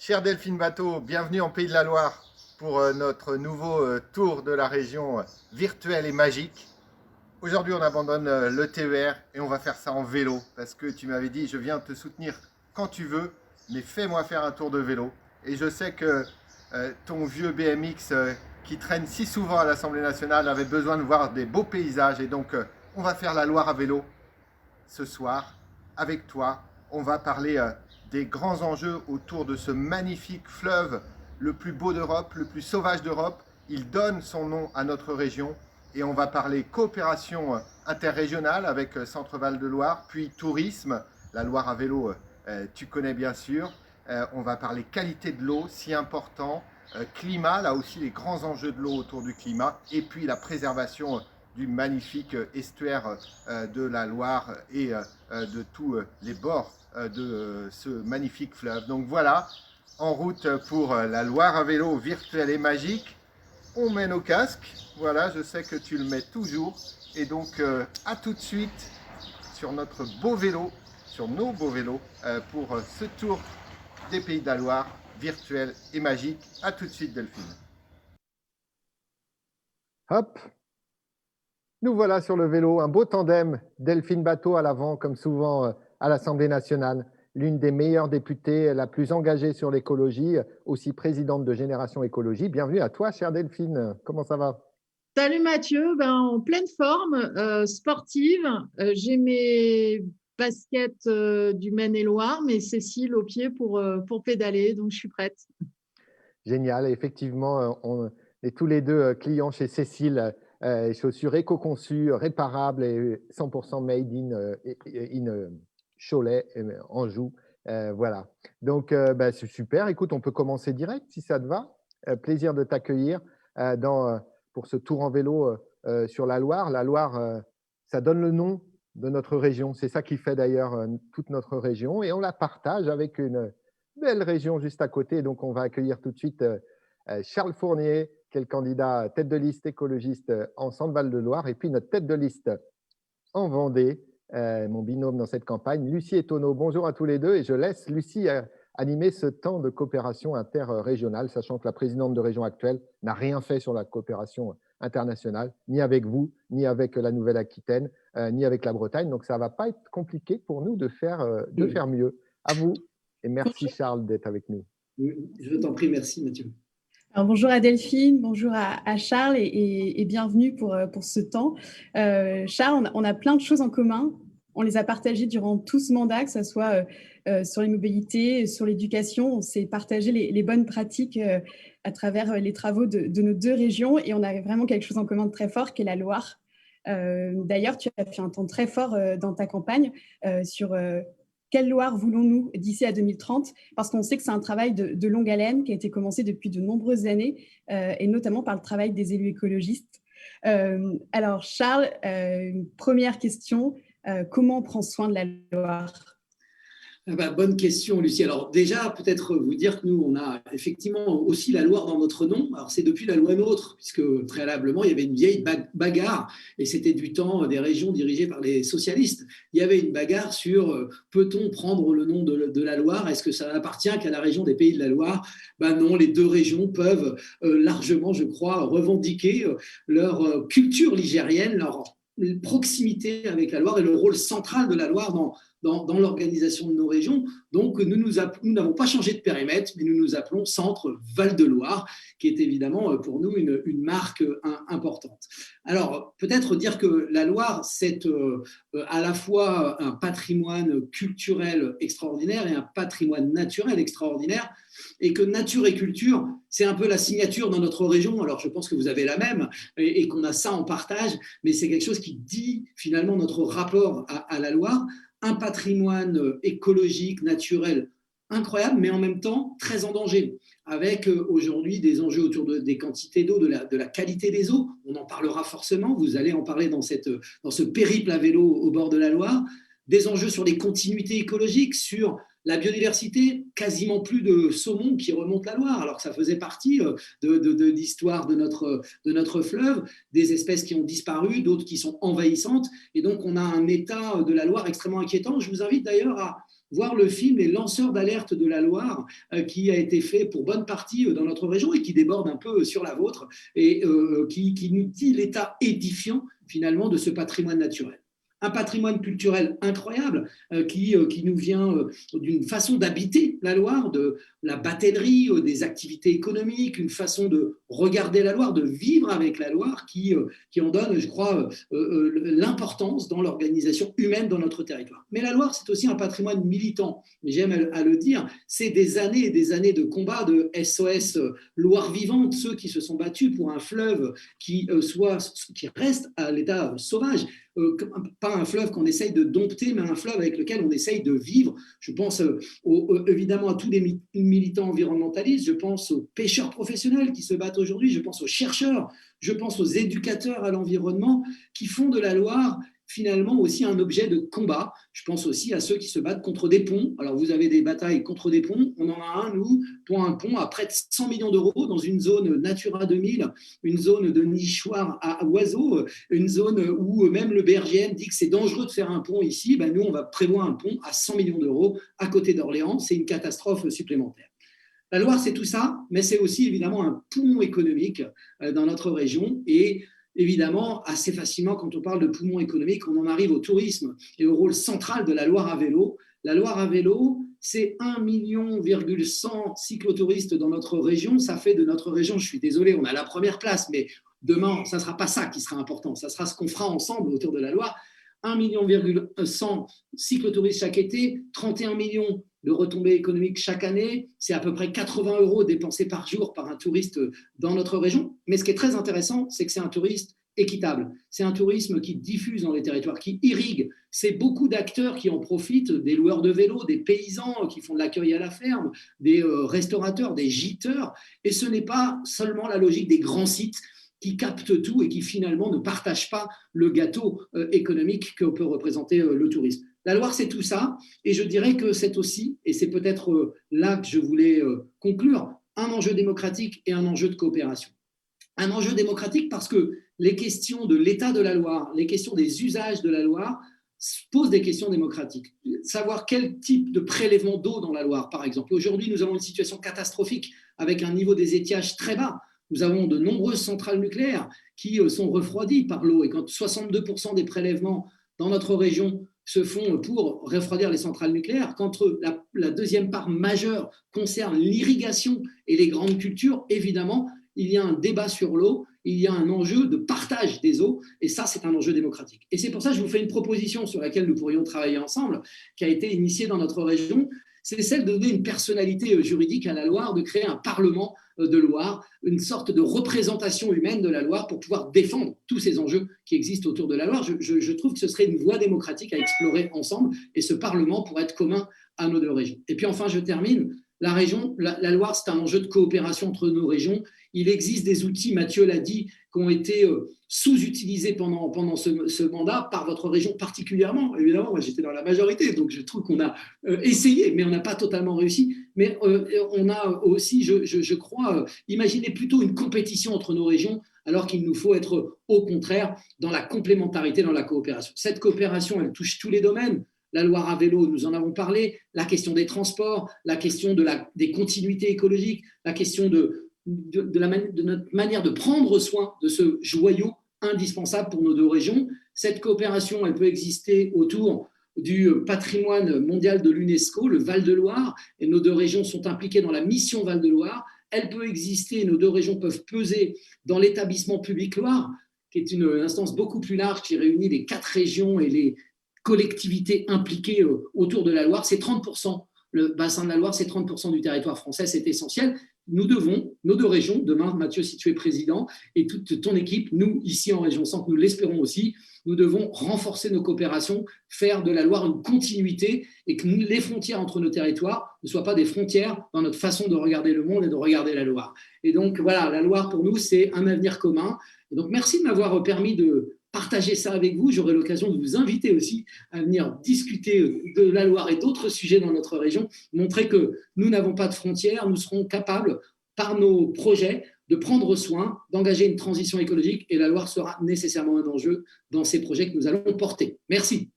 Cher Delphine Bateau, bienvenue en Pays de la Loire pour notre nouveau tour de la région virtuelle et magique. Aujourd'hui, on abandonne le TER et on va faire ça en vélo parce que tu m'avais dit, je viens te soutenir quand tu veux, mais fais-moi faire un tour de vélo. Et je sais que ton vieux BMX qui traîne si souvent à l'Assemblée nationale avait besoin de voir des beaux paysages. Et donc, on va faire la Loire à vélo ce soir avec toi. On va parler des grands enjeux autour de ce magnifique fleuve, le plus beau d'Europe, le plus sauvage d'Europe. Il donne son nom à notre région et on va parler coopération interrégionale avec Centre Val de Loire, puis tourisme, la Loire à vélo, tu connais bien sûr. On va parler qualité de l'eau, si important, climat, là aussi les grands enjeux de l'eau autour du climat, et puis la préservation du magnifique estuaire de la Loire et de tous les bords de ce magnifique fleuve. Donc voilà, en route pour la Loire à vélo virtuelle et magique. On met nos casques, voilà, je sais que tu le mets toujours. Et donc à tout de suite sur notre beau vélo, sur nos beaux vélos, pour ce tour des Pays de la Loire virtuel et magique. À tout de suite Delphine. Hop, nous voilà sur le vélo, un beau tandem, Delphine Bateau à l'avant, comme souvent à l'Assemblée nationale, l'une des meilleures députées, la plus engagée sur l'écologie, aussi présidente de Génération Écologie. Bienvenue à toi, chère Delphine. Comment ça va? Salut Mathieu, en pleine forme, sportive. J'ai mes baskets du Maine-et-Loire, mais Cécile au pied pour pédaler, donc je suis prête. Génial, effectivement, on est tous les deux clients chez Cécile, chaussures éco-conçues, réparables et 100% made in Cholet, Anjou. Voilà. Donc, c'est super. Écoute, on peut commencer direct si ça te va. Plaisir de t'accueillir pour ce tour en vélo sur la Loire. La Loire, ça donne le nom de notre région. C'est ça qui fait d'ailleurs toute notre région et on la partage avec une belle région juste à côté. Donc, on va accueillir tout de suite Charles Fournier, qui est le candidat tête de liste écologiste en Centre-Val de Loire, et puis notre tête de liste en Vendée, mon binôme dans cette campagne, Lucie et Tonneau. Bonjour à tous les deux, et je laisse Lucie animer ce temps de coopération interrégionale, sachant que la présidente de région actuelle n'a rien fait sur la coopération internationale, ni avec vous, ni avec la Nouvelle-Aquitaine, ni avec la Bretagne. Donc, ça ne va pas être compliqué pour nous de faire mieux. À vous. Et merci Charles d'être avec nous. Je t'en prie, merci Mathieu. Alors, bonjour à Delphine, bonjour à Charles et bienvenue pour ce temps. Charles, on a plein de choses en commun. On les a partagées durant tout ce mandat, que ce soit sur les mobilités, sur l'éducation. On s'est partagé les bonnes pratiques à travers les travaux de nos deux régions et on a vraiment quelque chose en commun de très fort qui est la Loire. D'ailleurs, tu as fait un temps très fort dans ta campagne sur quelle Loire voulons-nous d'ici à 2030 ? Parce qu'on sait que c'est un travail de longue haleine qui a été commencé depuis de nombreuses années et notamment par le travail des élus écologistes. Alors Charles, première question, comment on prend soin de la Loire ? Bonne question, Lucie. Alors déjà, peut-être vous dire que nous, on a effectivement aussi la Loire dans notre nom. Alors c'est depuis la loi NOTRe, puisque préalablement, il y avait une vieille bagarre, et c'était du temps des régions dirigées par les socialistes. Il y avait une bagarre sur peut-on prendre le nom de la Loire ? Est-ce que ça n'appartient qu'à la région des Pays de la Loire ? Non, les deux régions peuvent largement, je crois, revendiquer leur culture ligérienne, leur proximité avec la Loire et le rôle central de la Loire dans l'organisation de nos régions. Donc, nous n'avons pas changé de périmètre, mais nous nous appelons Centre Val de Loire, qui est évidemment pour nous une marque importante. Alors, peut-être dire que la Loire, c'est à la fois un patrimoine culturel extraordinaire et un patrimoine naturel extraordinaire, et que nature et culture, c'est un peu la signature dans notre région. Alors, je pense que vous avez la même et qu'on a ça en partage, mais c'est quelque chose qui dit finalement notre rapport à la Loire. Un patrimoine écologique, naturel incroyable, mais en même temps très en danger, avec aujourd'hui des enjeux autour des quantités d'eau, de la qualité des eaux. On en parlera forcément, vous allez en parler dans ce périple à vélo au bord de la Loire. Des enjeux sur les continuités écologiques, sur la biodiversité, quasiment plus de saumon qui remonte la Loire, alors que ça faisait partie de l'histoire de notre fleuve, des espèces qui ont disparu, d'autres qui sont envahissantes, et donc on a un état de la Loire extrêmement inquiétant. Je vous invite d'ailleurs voir le film Les lanceurs d'alerte de la Loire, qui a été fait pour bonne partie dans notre région et qui déborde un peu sur la vôtre, et qui nous dit l'état édifiant finalement de ce patrimoine naturel. Un patrimoine culturel incroyable qui nous vient d'une façon d'habiter la Loire, de la batellerie, des activités économiques, une façon de regarder la Loire, de vivre avec la Loire qui en donne, je crois, l'importance dans l'organisation humaine dans notre territoire. Mais la Loire, c'est aussi un patrimoine militant. J'aime à le dire, c'est des années et des années de combat de SOS Loire vivante, ceux qui se sont battus pour un fleuve qui reste à l'état sauvage. Pas un fleuve qu'on essaye de dompter, mais un fleuve avec lequel on essaye de vivre. Je pense évidemment à tous les militants environnementalistes, je pense aux pêcheurs professionnels qui se battent aujourd'hui, je pense aux chercheurs, je pense aux éducateurs à l'environnement qui font de la Loire finalement aussi un objet de combat. Je pense aussi à ceux qui se battent contre des ponts. Alors vous avez des batailles contre des ponts, on en a un, nous, pour un pont à près de 100 millions d'euros dans une zone Natura 2000, une zone de nichoir à oiseaux, une zone où même le BRGM dit que c'est dangereux de faire un pont ici. Ben nous, on va prévoir un pont à 100 millions d'euros à côté d'Orléans. C'est une catastrophe supplémentaire. La Loire, c'est tout ça, mais c'est aussi évidemment un poumon économique dans notre région. Et évidemment, assez facilement, quand on parle de poumon économique, on en arrive au tourisme et au rôle central de la Loire à vélo. La Loire à vélo, c'est 1,1 million cyclotouristes dans notre région. Ça fait de notre région, je suis désolé, on a la première place, mais demain, ça ne sera pas ça qui sera important. Ça sera ce qu'on fera ensemble autour de la Loire. 1,1 million cyclotouristes chaque été, 31 millions de retombées économiques chaque année. C'est à peu près 80 € dépensés par jour par un touriste dans notre région. Mais ce qui est très intéressant, c'est que c'est un touriste équitable. C'est un tourisme qui diffuse dans les territoires, qui irrigue. C'est beaucoup d'acteurs qui en profitent, des loueurs de vélos, des paysans qui font de l'accueil à la ferme, des restaurateurs, des gîteurs. Et ce n'est pas seulement la logique des grands sites qui captent tout et qui finalement ne partagent pas le gâteau économique que peut représenter le tourisme. La Loire, c'est tout ça, et je dirais que c'est aussi, et c'est peut-être là que je voulais conclure, un enjeu démocratique et un enjeu de coopération. Un enjeu démocratique parce que les questions de l'état de la Loire, les questions des usages de la Loire posent des questions démocratiques. Savoir quel type de prélèvement d'eau dans la Loire, par exemple. Aujourd'hui, nous avons une situation catastrophique avec un niveau des étiages très bas. Nous avons de nombreuses centrales nucléaires qui sont refroidies par l'eau, et quand 62% des prélèvements dans notre région se font pour refroidir les centrales nucléaires, quand la deuxième part majeure concerne l'irrigation et les grandes cultures, évidemment, il y a un débat sur l'eau, il y a un enjeu de partage des eaux, et ça, c'est un enjeu démocratique. Et c'est pour ça que je vous fais une proposition sur laquelle nous pourrions travailler ensemble, qui a été initiée dans notre région, c'est celle de donner une personnalité juridique à la Loire, de créer un parlement de Loire, une sorte de représentation humaine de la Loire pour pouvoir défendre tous ces enjeux qui existent autour de la Loire. Je trouve que ce serait une voie démocratique à explorer ensemble, et ce Parlement pourrait être commun à nos deux régions. Et puis enfin, je termine. La Loire, c'est un enjeu de coopération entre nos régions. Il existe des outils, Mathieu l'a dit, qui ont été sous-utilisés pendant ce mandat par votre région particulièrement. Évidemment, moi j'étais dans la majorité, donc je trouve qu'on a essayé, mais on n'a pas totalement réussi. Mais on a aussi, je crois, imaginé plutôt une compétition entre nos régions, alors qu'il nous faut être au contraire dans la complémentarité, dans la coopération. Cette coopération, elle touche tous les domaines. La Loire à vélo, nous en avons parlé, la question des transports, la question des continuités écologiques, la question de notre manière de prendre soin de ce joyau indispensable pour nos deux régions. Cette coopération, elle peut exister autour du patrimoine mondial de l'UNESCO, le Val-de-Loire, et nos deux régions sont impliquées dans la mission Val-de-Loire. Elle peut exister, nos deux régions peuvent peser dans l'établissement public Loire, qui est une instance beaucoup plus large qui réunit les 4 régions et les collectivités impliquées autour de la Loire. C'est 30%, le bassin de la Loire, c'est 30% du territoire français, c'est essentiel. Nous devons, nos deux régions, demain, Mathieu, si tu es président, et toute ton équipe, nous, ici en Région Centre, nous l'espérons aussi, nous devons renforcer nos coopérations, faire de la Loire une continuité, et que les frontières entre nos territoires ne soient pas des frontières dans notre façon de regarder le monde et de regarder la Loire. Et donc, voilà, la Loire, pour nous, c'est un avenir commun. Et donc, merci de m'avoir permis de partager ça avec vous. J'aurai l'occasion de vous inviter aussi à venir discuter de la Loire et d'autres sujets dans notre région, montrer que nous n'avons pas de frontières, nous serons capables, par nos projets, de prendre soin, d'engager une transition écologique, et la Loire sera nécessairement un enjeu dans ces projets que nous allons porter. Merci.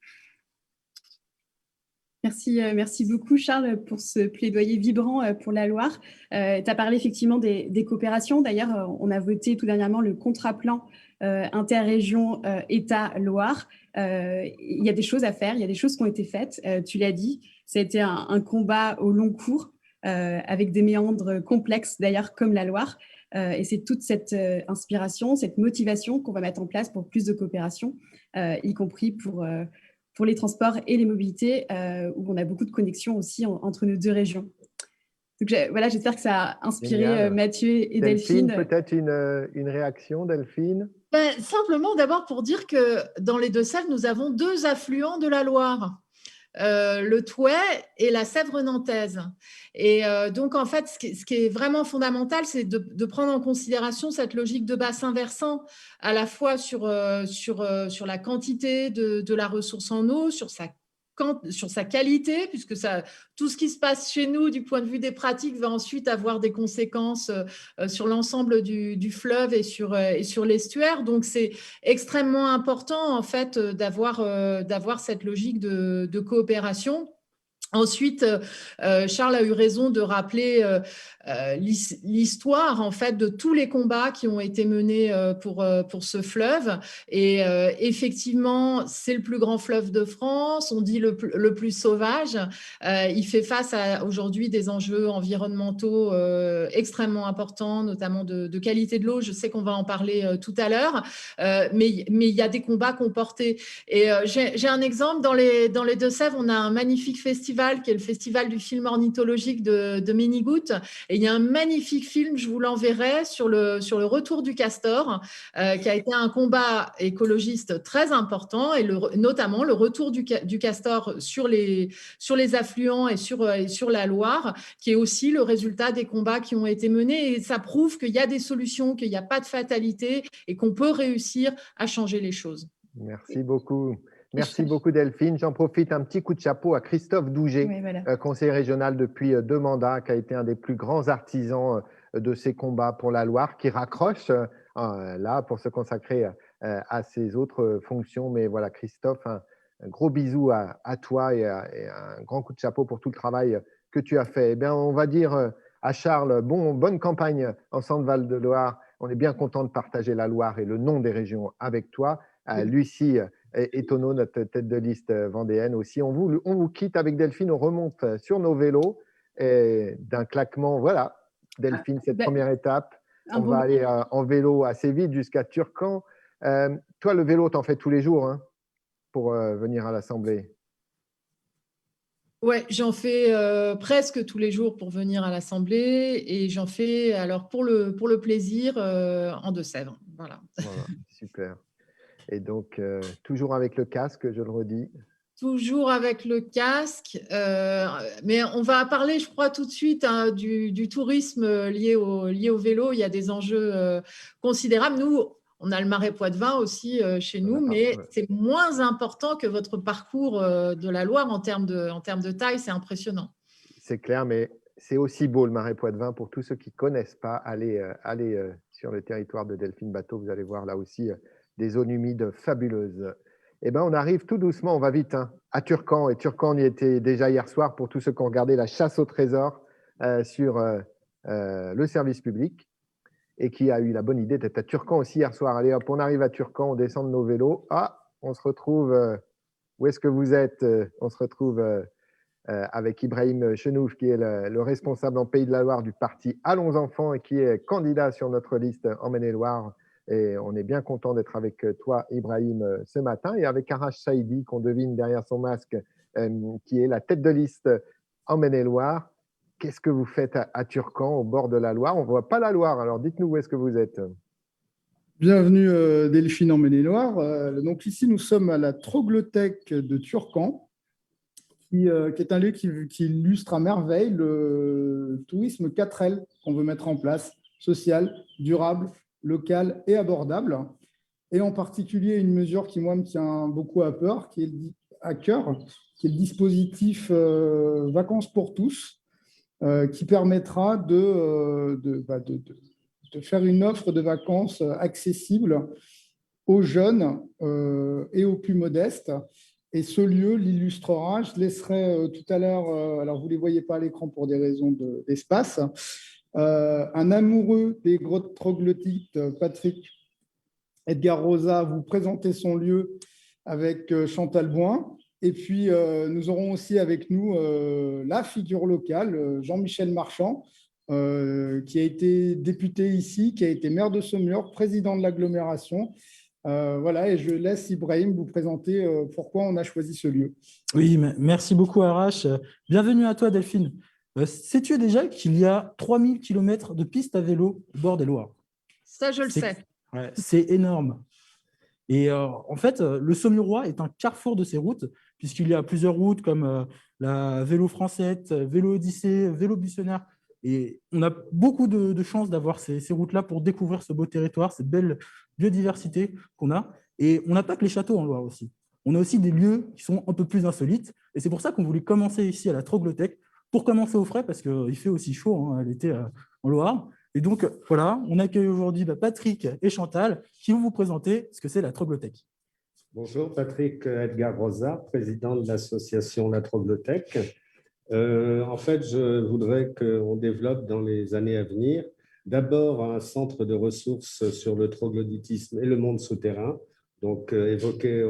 Merci beaucoup, Charles, pour ce plaidoyer vibrant pour la Loire. Tu as parlé effectivement des coopérations. D'ailleurs, on a voté tout dernièrement le contrat-plan interrégion État-Loire. Il y a des choses à faire, il y a des choses qui ont été faites. Tu l'as dit, ça a été un combat au long cours avec des méandres complexes, d'ailleurs, comme la Loire. Et c'est toute cette inspiration, cette motivation qu'on va mettre en place pour plus de coopération, y compris pour les transports et les mobilités, où on a beaucoup de connexions aussi entre nos deux régions. Donc, voilà, j'espère que ça a inspiré Mathieu et Delphine. Peut-être une réaction, Delphine? Simplement, d'abord, pour dire que dans les Deux-Sèvres, nous avons 2 affluents de la Loire. Le Thouet et la Sèvre nantaise. Et donc, en fait, ce qui est vraiment fondamental, c'est de prendre en considération cette logique de bassin versant, à la fois sur la quantité de la ressource en eau, sur sa qualité, puisque tout ce qui se passe chez nous du point de vue des pratiques va ensuite avoir des conséquences sur l'ensemble du fleuve et sur l'estuaire. Donc, c'est extrêmement important en fait d'avoir cette logique de coopération. Ensuite, Charles a eu raison de rappeler l'histoire en fait de tous les combats qui ont été menés pour ce fleuve. Et effectivement, c'est le plus grand fleuve de France. On dit le plus sauvage. Il fait face à aujourd'hui des enjeux environnementaux extrêmement importants, notamment de qualité de l'eau. Je sais qu'on va en parler tout à l'heure, mais il y a des combats qu'on portait. Et j'ai un exemple dans les Deux-Sèvres. On a un magnifique festival qui est le festival du film ornithologique de Ménigoutte. Et il y a un magnifique film, je vous l'enverrai, sur le retour du castor, qui a été un combat écologiste très important, et notamment le retour du castor sur les affluents et sur la Loire, qui est aussi le résultat des combats qui ont été menés. Et ça prouve qu'il y a des solutions, qu'il n'y a pas de fatalité et qu'on peut réussir à changer les choses. Merci beaucoup. Merci beaucoup, Delphine. J'en profite, un petit coup de chapeau à Christophe Douget, Oui, voilà. conseiller régional depuis 2 mandats, qui a été un des plus grands artisans de ces combats pour la Loire, qui raccroche là pour se consacrer à ses autres fonctions. Mais voilà, Christophe, un gros bisou à toi et un grand coup de chapeau pour tout le travail que tu as fait. Eh bien, on va dire à Charles, bonne campagne en Centre-Val de Loire. On est bien content de partager la Loire et le nom des régions avec toi. Lucie et Tonneau, notre tête de liste vendéenne aussi. On vous quitte avec Delphine, on remonte sur nos vélos et d'un claquement, voilà, Delphine, cette première étape. On va aller en vélo assez vite jusqu'à Turcan. Toi, le vélo, t'en fais tous les jours pour venir à l'Assemblée? Ouais, j'en fais presque tous les jours pour venir à l'Assemblée, et j'en fais alors pour le plaisir en Deux-Sèvres. Voilà, super. Et donc, toujours avec le casque, je le redis. Toujours avec le casque, mais on va parler, je crois, tout de suite du tourisme lié au vélo. Il y a des enjeux considérables. Nous, on a le Marais Poitevin aussi chez nous, mais c'est moins important que votre parcours de la Loire en termes de taille. C'est impressionnant. C'est clair, mais c'est aussi beau le Marais Poitevin. Pour tous ceux qui ne connaissent pas, allez sur le territoire de Delphine Bateau. Vous allez voir là aussi des zones humides fabuleuses. Eh ben, on arrive tout doucement, on va vite, à Turcan. Et Turcan, on y était déjà hier soir pour tous ceux qui ont regardé la chasse au trésor sur le service public et qui a eu la bonne idée d'être à Turcan aussi hier soir. Allez hop, on arrive à Turcan, on descend de nos vélos. On se retrouve, où est-ce que vous êtes? On se retrouve avec Ibrahim Chenouf, qui est le responsable en Pays de la Loire du parti Allons Enfants et qui est candidat sur notre liste en Maine-et-Loire. Et on est bien content d'être avec toi, Ibrahim, ce matin, et avec Arash Saïdi, qu'on devine derrière son masque, qui est la tête de liste en Maine-et-Loire. Qu'est-ce que vous faites à Turcan, au bord de la Loire? On ne voit pas la Loire, alors dites-nous où est-ce que vous êtes. Bienvenue Delphine en Maine-et-Loire. Donc ici, nous sommes à la Troglothèque de Turcan, qui est un lieu qui illustre à merveille le tourisme 4L qu'on veut mettre en place, social, durable, local et abordable. Et en particulier, une mesure qui, moi, me tient beaucoup à cœur, qui est le dispositif Vacances pour tous, qui permettra de faire une offre de vacances accessible aux jeunes et aux plus modestes, Et ce lieu l'illustrera. Je laisserai tout à l'heure, alors vous ne les voyez pas à l'écran pour des raisons d'espace, un amoureux des grottes troglodytes, Patrick Edgar Rosa, vous présenter son lieu avec Chantal Boin. Et puis, nous aurons aussi avec nous la figure locale, Jean-Michel Marchand, qui a été député ici, qui a été maire de Saumur, président de l'agglomération. Voilà, et je laisse Ibrahim vous présenter pourquoi on a choisi ce lieu. Oui, merci beaucoup, Arash. Bienvenue à toi, Delphine. Sais-tu déjà qu'il y a 3000 km de pistes à vélo au bord des Loirs? Ça, je le sais. Ouais, c'est énorme. Et en fait, le Saumurois est un carrefour de ces routes, puisqu'il y a plusieurs routes comme la Vélo Française, Vélo Odyssée, Vélo Buissonnaire. Et on a beaucoup de chances d'avoir ces routes-là pour découvrir ce beau territoire, cette belle biodiversité qu'on a. Et on n'a pas que les châteaux en Loire aussi. On a aussi des lieux qui sont un peu plus insolites. Et c'est pour ça qu'on voulait commencer ici à la Troglothèque, pour commencer au frais, parce qu'il fait aussi chaud l'été en Loire. Et donc, voilà, on accueille aujourd'hui Patrick et Chantal qui vont vous présenter ce que c'est la Troglothèque. Bonjour, Patrick Edgar Rosa, président de l'association La Troglothèque. En fait, je voudrais qu'on développe dans les années à venir d'abord un centre de ressources sur le troglodytisme et le monde souterrain, donc évoqué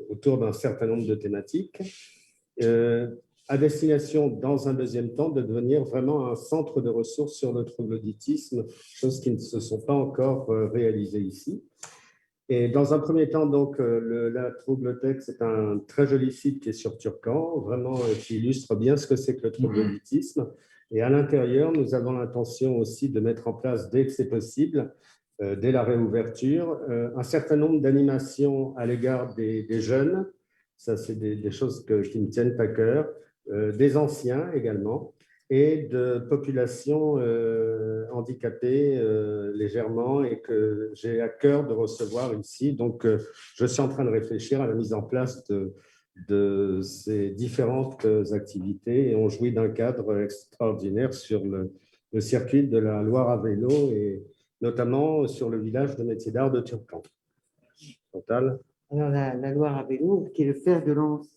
autour d'un certain nombre de thématiques, à destination, dans un deuxième temps, de devenir vraiment un centre de ressources sur le troglodytisme, choses qui ne se sont pas encore réalisées ici. Et dans un premier temps, donc, la Troglothèque, c'est un très joli site qui est sur Turcan, vraiment qui illustre bien ce que c'est que le troglodytisme. Et à l'intérieur, nous avons l'intention aussi de mettre en place, dès que c'est possible, dès la réouverture, un certain nombre d'animations à l'égard des jeunes. Ça, c'est des choses qui me tiennent à cœur. Des anciens également, et de populations handicapées légèrement et que j'ai à cœur de recevoir ici. Donc, je suis en train de réfléchir à la mise en place de ces différentes activités et on jouit d'un cadre extraordinaire sur le circuit de la Loire à vélo et notamment sur le village de métiers d'art de Turcan. Chantal? Alors, la Loire à vélo, qui est le fer de lance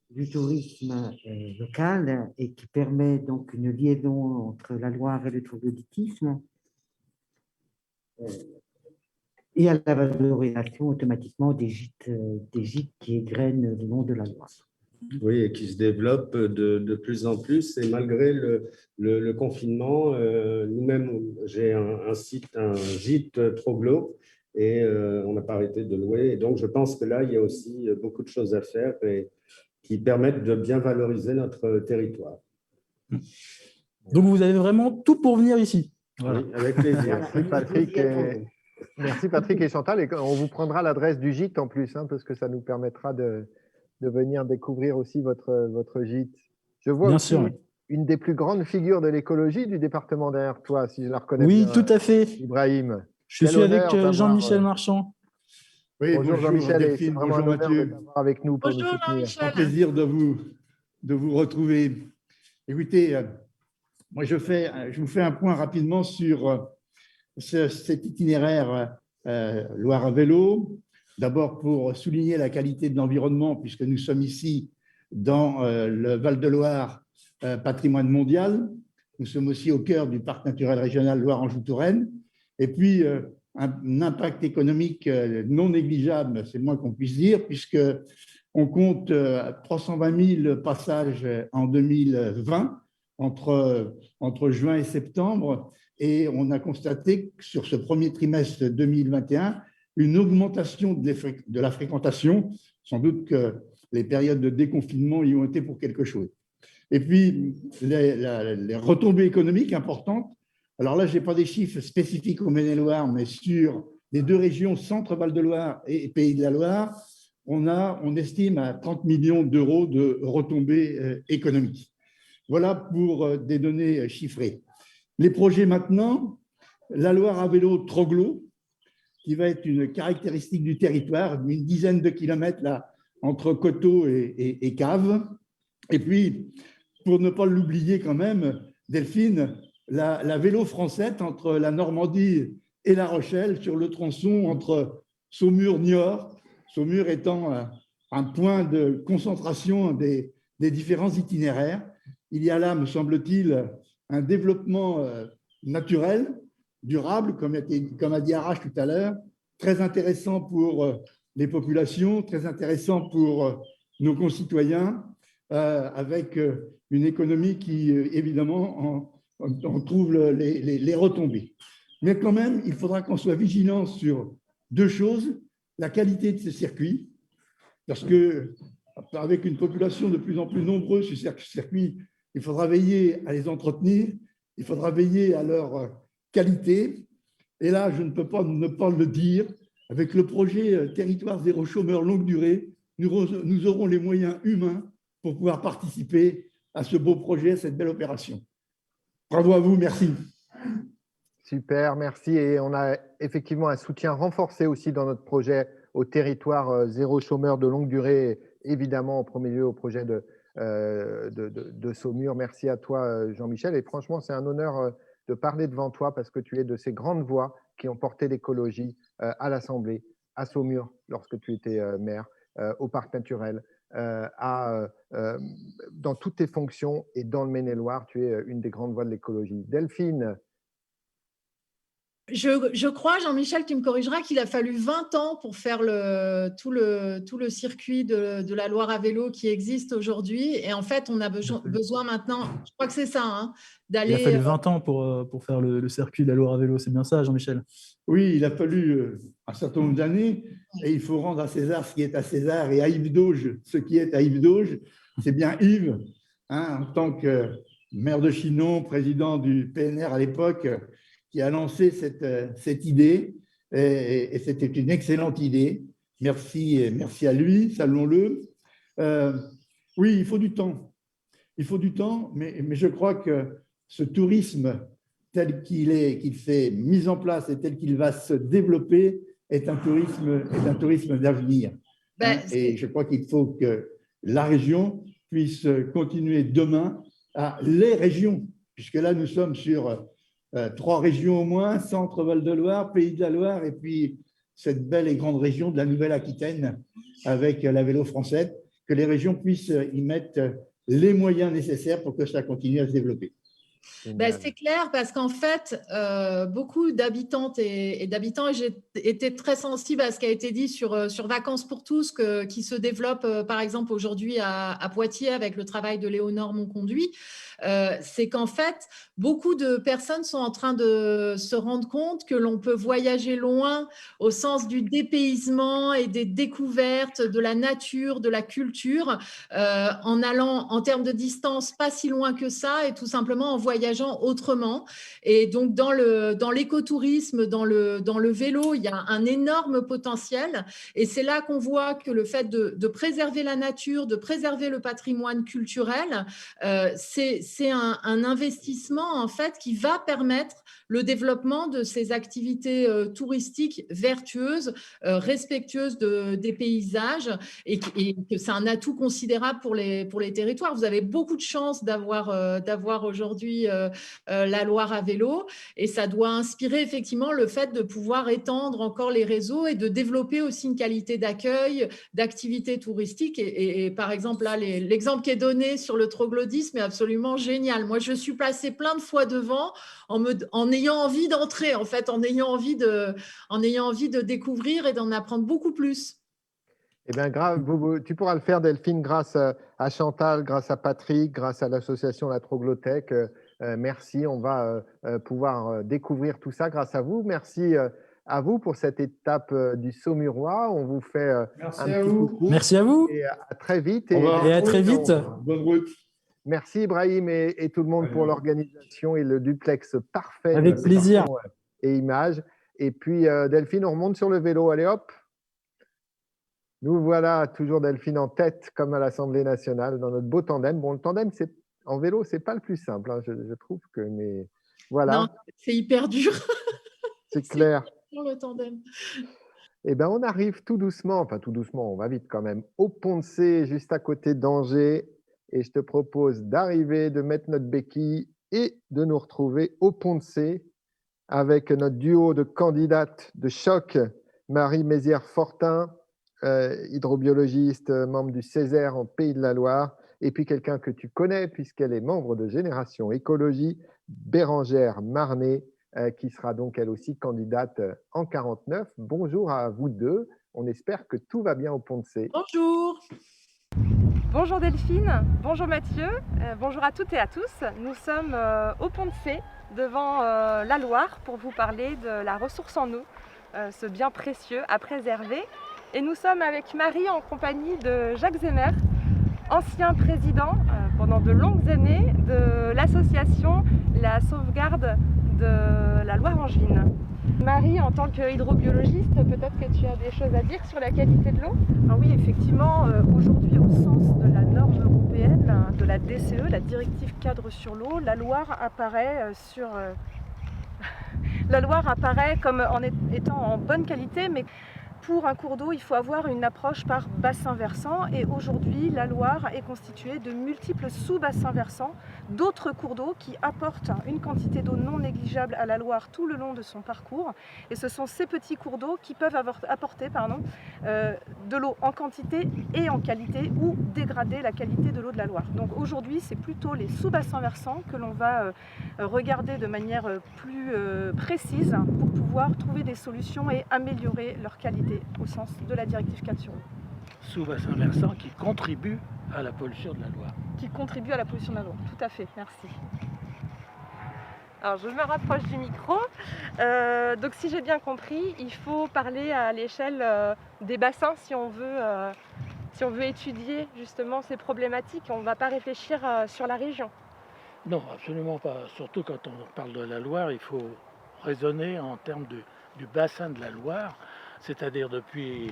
du tourisme local et qui permet donc une liaison entre la Loire et le troglodytisme et à la valorisation automatiquement des gîtes qui égrènent le long de la Loire. Oui, et qui se développent de plus en plus. Et malgré le confinement, nous-mêmes, j'ai un gîte Troglo et on n'a pas arrêté de louer. Et donc, je pense que là, il y a aussi beaucoup de choses à faire et qui permettent de bien valoriser notre territoire. Donc, vous avez vraiment tout pour venir ici. Voilà. Oui, avec plaisir. Merci Patrick et Chantal. Et on vous prendra l'adresse du gîte en plus, parce que ça nous permettra de venir découvrir aussi votre gîte. Je vois aussi une des plus grandes figures de l'écologie du département derrière toi, si je la reconnais bien. Oui, tout à fait. Ibrahim. Je suis avec Jean-Michel Marchand. Oui, bonjour Jean-Michel, Delphine, bonjour Mathieu. Avec nous pour bonjour nous soutenir. Un plaisir de vous retrouver. Écoutez, moi je vous fais un point rapidement sur cet itinéraire Loire à vélo. D'abord pour souligner la qualité de l'environnement, puisque nous sommes ici dans le Val-de-Loire, patrimoine mondial. Nous sommes aussi au cœur du parc naturel régional Loire-Anjou-Touraine. Et puis, un impact économique non négligeable, c'est le moins qu'on puisse dire, puisqu'on compte 320 000 passages en 2020, entre juin et septembre, et on a constaté que sur ce premier trimestre 2021, une augmentation de la fréquentation, sans doute que les périodes de déconfinement y ont été pour quelque chose. Et puis, les retombées économiques importantes. Alors là, je n'ai pas des chiffres spécifiques au Maine-et-Loire, mais sur les deux régions, Centre-Val-de-Loire et Pays de la Loire, on estime à 30 millions d'euros de retombées économiques. Voilà pour des données chiffrées. Les projets maintenant, la Loire à vélo Troglo, qui va être une caractéristique du territoire, une dizaine de kilomètres là, entre Coteaux et Caves. Et puis, pour ne pas l'oublier quand même, Delphine, la vélo française entre la Normandie et La Rochelle sur le tronçon entre Saumur-Niort, Saumur étant un point de concentration des différents itinéraires. Il y a là, me semble-t-il, un développement naturel, durable, comme a dit Arash tout à l'heure, très intéressant pour les populations, très intéressant pour nos concitoyens, avec une économie qui, évidemment, on trouve les retombées. Mais quand même, il faudra qu'on soit vigilant sur deux choses: la qualité de ces circuits, parce que avec une population de plus en plus nombreuse sur ces circuits, il faudra veiller à les entretenir, il faudra veiller à leur qualité. Et là, je ne peux pas ne pas le dire, avec le projet Territoire zéro chômeur longue durée, nous aurons les moyens humains pour pouvoir participer à ce beau projet, à cette belle opération. Bravo à vous, merci. Super, merci. Et on a effectivement un soutien renforcé aussi dans notre projet au territoire zéro chômeur de longue durée, évidemment en premier lieu au projet de Saumur. Merci à toi, Jean-Michel. Et franchement, c'est un honneur de parler devant toi parce que tu es de ces grandes voix qui ont porté l'écologie à l'Assemblée, à Saumur lorsque tu étais maire, au parc naturel, dans toutes tes fonctions et dans le Maine-et-Loire, tu es une des grandes voix de l'écologie. Delphine. Je crois, Jean-Michel, tu me corrigeras, qu'il a fallu 20 ans pour faire tout le circuit de la Loire à vélo qui existe aujourd'hui. Et en fait, on a besoin maintenant, je crois que c'est ça, hein, d'aller… Il a fallu 20 ans pour faire le circuit de la Loire à vélo. C'est bien ça, Jean-Michel? Oui, il a fallu un certain nombre d'années et il faut rendre à César ce qui est à César et à Yves Dauge ce qui est à Yves Dauge. C'est bien Yves, hein, en tant que maire de Chinon, président du PNR à l'époque, qui a lancé cette idée, et c'était une excellente idée. Merci à lui, saluons-le. Oui, il faut du temps. Il faut du temps, mais je crois que ce tourisme tel qu'il s'est mis en place et tel qu'il va se développer est un tourisme d'avenir. Et je crois qu'il faut que la région puisse continuer demain à les régions, puisque là, nous sommes sur 3 régions au moins, Centre, Val-de-Loire, Pays de la Loire, et puis cette belle et grande région de la Nouvelle-Aquitaine avec la Vélo française, que les régions puissent y mettre les moyens nécessaires pour que ça continue à se développer. C'est clair parce qu'en fait, beaucoup d'habitantes et d'habitants, et j'ai été très sensible à ce qui a été dit sur Vacances pour tous, qui se développe par exemple aujourd'hui à Poitiers avec le travail de Léonore Monconduit, c'est qu'en fait, beaucoup de personnes sont en train de se rendre compte que l'on peut voyager loin au sens du dépaysement et des découvertes de la nature, de la culture, en allant en termes de distance pas si loin que ça et tout simplement en voyageant autrement. Et donc, dans l'écotourisme, dans le vélo, il y a un énorme potentiel. Et c'est là qu'on voit que le fait de préserver la nature, de préserver le patrimoine culturel, c'est un investissement en fait qui va permettre le développement de ces activités touristiques vertueuses, respectueuses des paysages, et que c'est un atout considérable pour les territoires. Vous avez beaucoup de chance d'avoir aujourd'hui la Loire à vélo, et ça doit inspirer effectivement le fait de pouvoir étendre encore les réseaux et de développer aussi une qualité d'accueil, d'activités touristiques. Et par exemple, là, l'exemple qui est donné sur le troglodyte est absolument génial. Moi, je suis passée plein de fois devant en ayant envie d'entrer, en fait, en ayant envie de découvrir et d'en apprendre beaucoup plus. Eh bien, tu pourras le faire, Delphine, grâce à Chantal, grâce à Patrick, grâce à l'association La Troglothèque. Merci, on va pouvoir découvrir tout ça grâce à vous. Merci à vous pour cette étape du Saumurois. On vous fait un petit coucou. Merci à vous. Et à très vite. Et à très vite. Bonne route. Merci Ibrahim et tout le monde pour l'organisation et le duplex parfait. Avec plaisir. Et images. Et puis Delphine, on remonte sur le vélo. Allez hop. Nous voilà toujours Delphine en tête comme à l'Assemblée nationale dans notre beau tandem. Bon, le tandem, en vélo, c'est pas le plus simple, hein, je trouve que, mais voilà. Non, c'est hyper dur. C'est clair. Sur le tandem. Eh bien, on arrive tout doucement, on va vite quand même, au Pont de C, juste à côté d'Angers. Et je te propose d'arriver, de mettre notre béquille et de nous retrouver au Pont de C avec notre duo de candidates de choc, Marie Mézières-Fortin, hydrobiologiste, membre du Césaire en Pays de la Loire, et puis quelqu'un que tu connais puisqu'elle est membre de Génération Écologie, Bérangère Marnet, qui sera donc elle aussi candidate en 49. Bonjour à vous deux, on espère que tout va bien au Pont de C. Bonjour. Bonjour Delphine, bonjour Mathieu, bonjour à toutes et à tous. Nous sommes au Pont de C, devant la Loire, pour vous parler de la ressource en eau, ce bien précieux à préserver. Et nous sommes avec Marie en compagnie de Jacques Zemmer, ancien président pendant de longues années de l'association La Sauvegarde de la Loire-Angevine. Marie, en tant qu'hydrobiologiste, peut-être que tu as des choses à dire sur la qualité de l'eau? Ah oui, effectivement, aujourd'hui, au sens de la norme européenne, de la DCE, la directive cadre sur l'eau, la Loire apparaît comme étant en bonne qualité, mais pour un cours d'eau, il faut avoir une approche par bassin versant, et aujourd'hui, la Loire est constituée de multiples sous-bassins versants, d'autres cours d'eau qui apportent une quantité d'eau non négligeable à la Loire tout le long de son parcours. Et ce sont ces petits cours d'eau qui peuvent apporter de l'eau en quantité et en qualité, ou dégrader la qualité de l'eau de la Loire. Donc aujourd'hui, c'est plutôt les sous-bassins versants que l'on va regarder de manière plus précise pour pouvoir trouver des solutions et améliorer leur qualité au sens de la directive 4 sur l'eau. Sous-bassin versant qui contribue à la pollution de la Loire. Qui contribue à la pollution de la Loire, tout à fait, merci. Alors je me rapproche du micro. Donc si j'ai bien compris, il faut parler à l'échelle des bassins si on veut étudier justement ces problématiques. On ne va pas réfléchir sur la région. Non, absolument pas. Surtout quand on parle de la Loire, il faut raisonner en termes du bassin de la Loire, c'est-à-dire depuis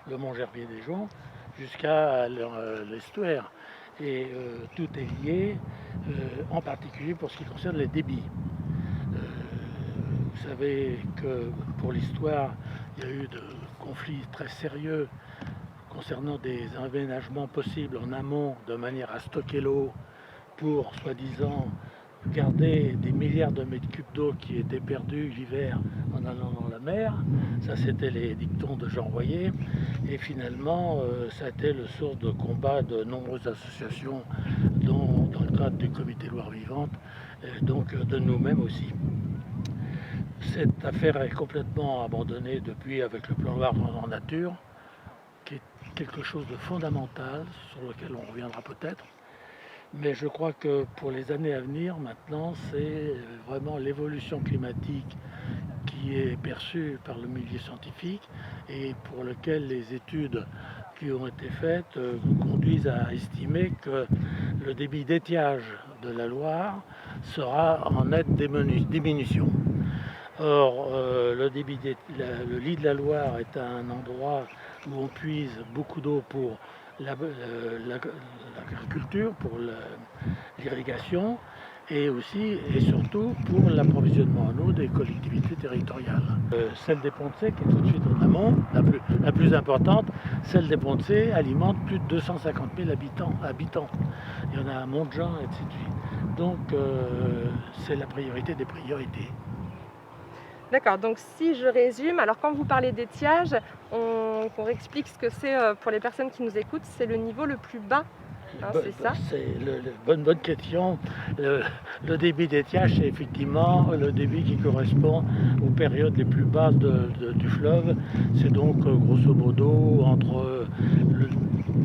le Mont-Gerbier-des-Joncs jusqu'à l'estuaire. Et tout est lié, en particulier pour ce qui concerne les débits. Vous savez que pour l'histoire, il y a eu de conflits très sérieux concernant des aménagements possibles en amont de manière à stocker l'eau pour, soi-disant, garder des milliards de mètres cubes d'eau qui étaient perdus l'hiver en allant dans la mer. Ça, c'était les dictons de Jean Royer. Et finalement, ça a été le source de combat de nombreuses associations, dont dans le cadre du comité Loire Vivante, et donc de nous-mêmes aussi. Cette affaire est complètement abandonnée depuis avec le plan Loire en nature, qui est quelque chose de fondamental, sur lequel on reviendra peut-être. Mais je crois que pour les années à venir, maintenant, c'est vraiment l'évolution climatique qui est perçue par le milieu scientifique et pour lequel les études qui ont été faites conduisent à estimer que le débit d'étiage de la Loire sera en nette diminution. Or, le lit de la Loire est un endroit où on puise beaucoup d'eau pour l'agriculture, pour l'irrigation et aussi et surtout pour l'approvisionnement en eau des collectivités territoriales. Celle des Ponts de C, qui est tout de suite en amont, la plus importante, celle des Ponts de C alimente plus de 250 000 habitants. Il y en a à Montjean, et ainsi de suite. Donc c'est la priorité des priorités. D'accord, donc si je résume, alors quand vous parlez d'étiage, qu'on explique ce que c'est pour les personnes qui nous écoutent, c'est le niveau le plus bas, hein, c'est ça? C'est bonne question. Le débit d'étiage, c'est effectivement le débit qui correspond aux périodes les plus basses du fleuve. C'est donc grosso modo entre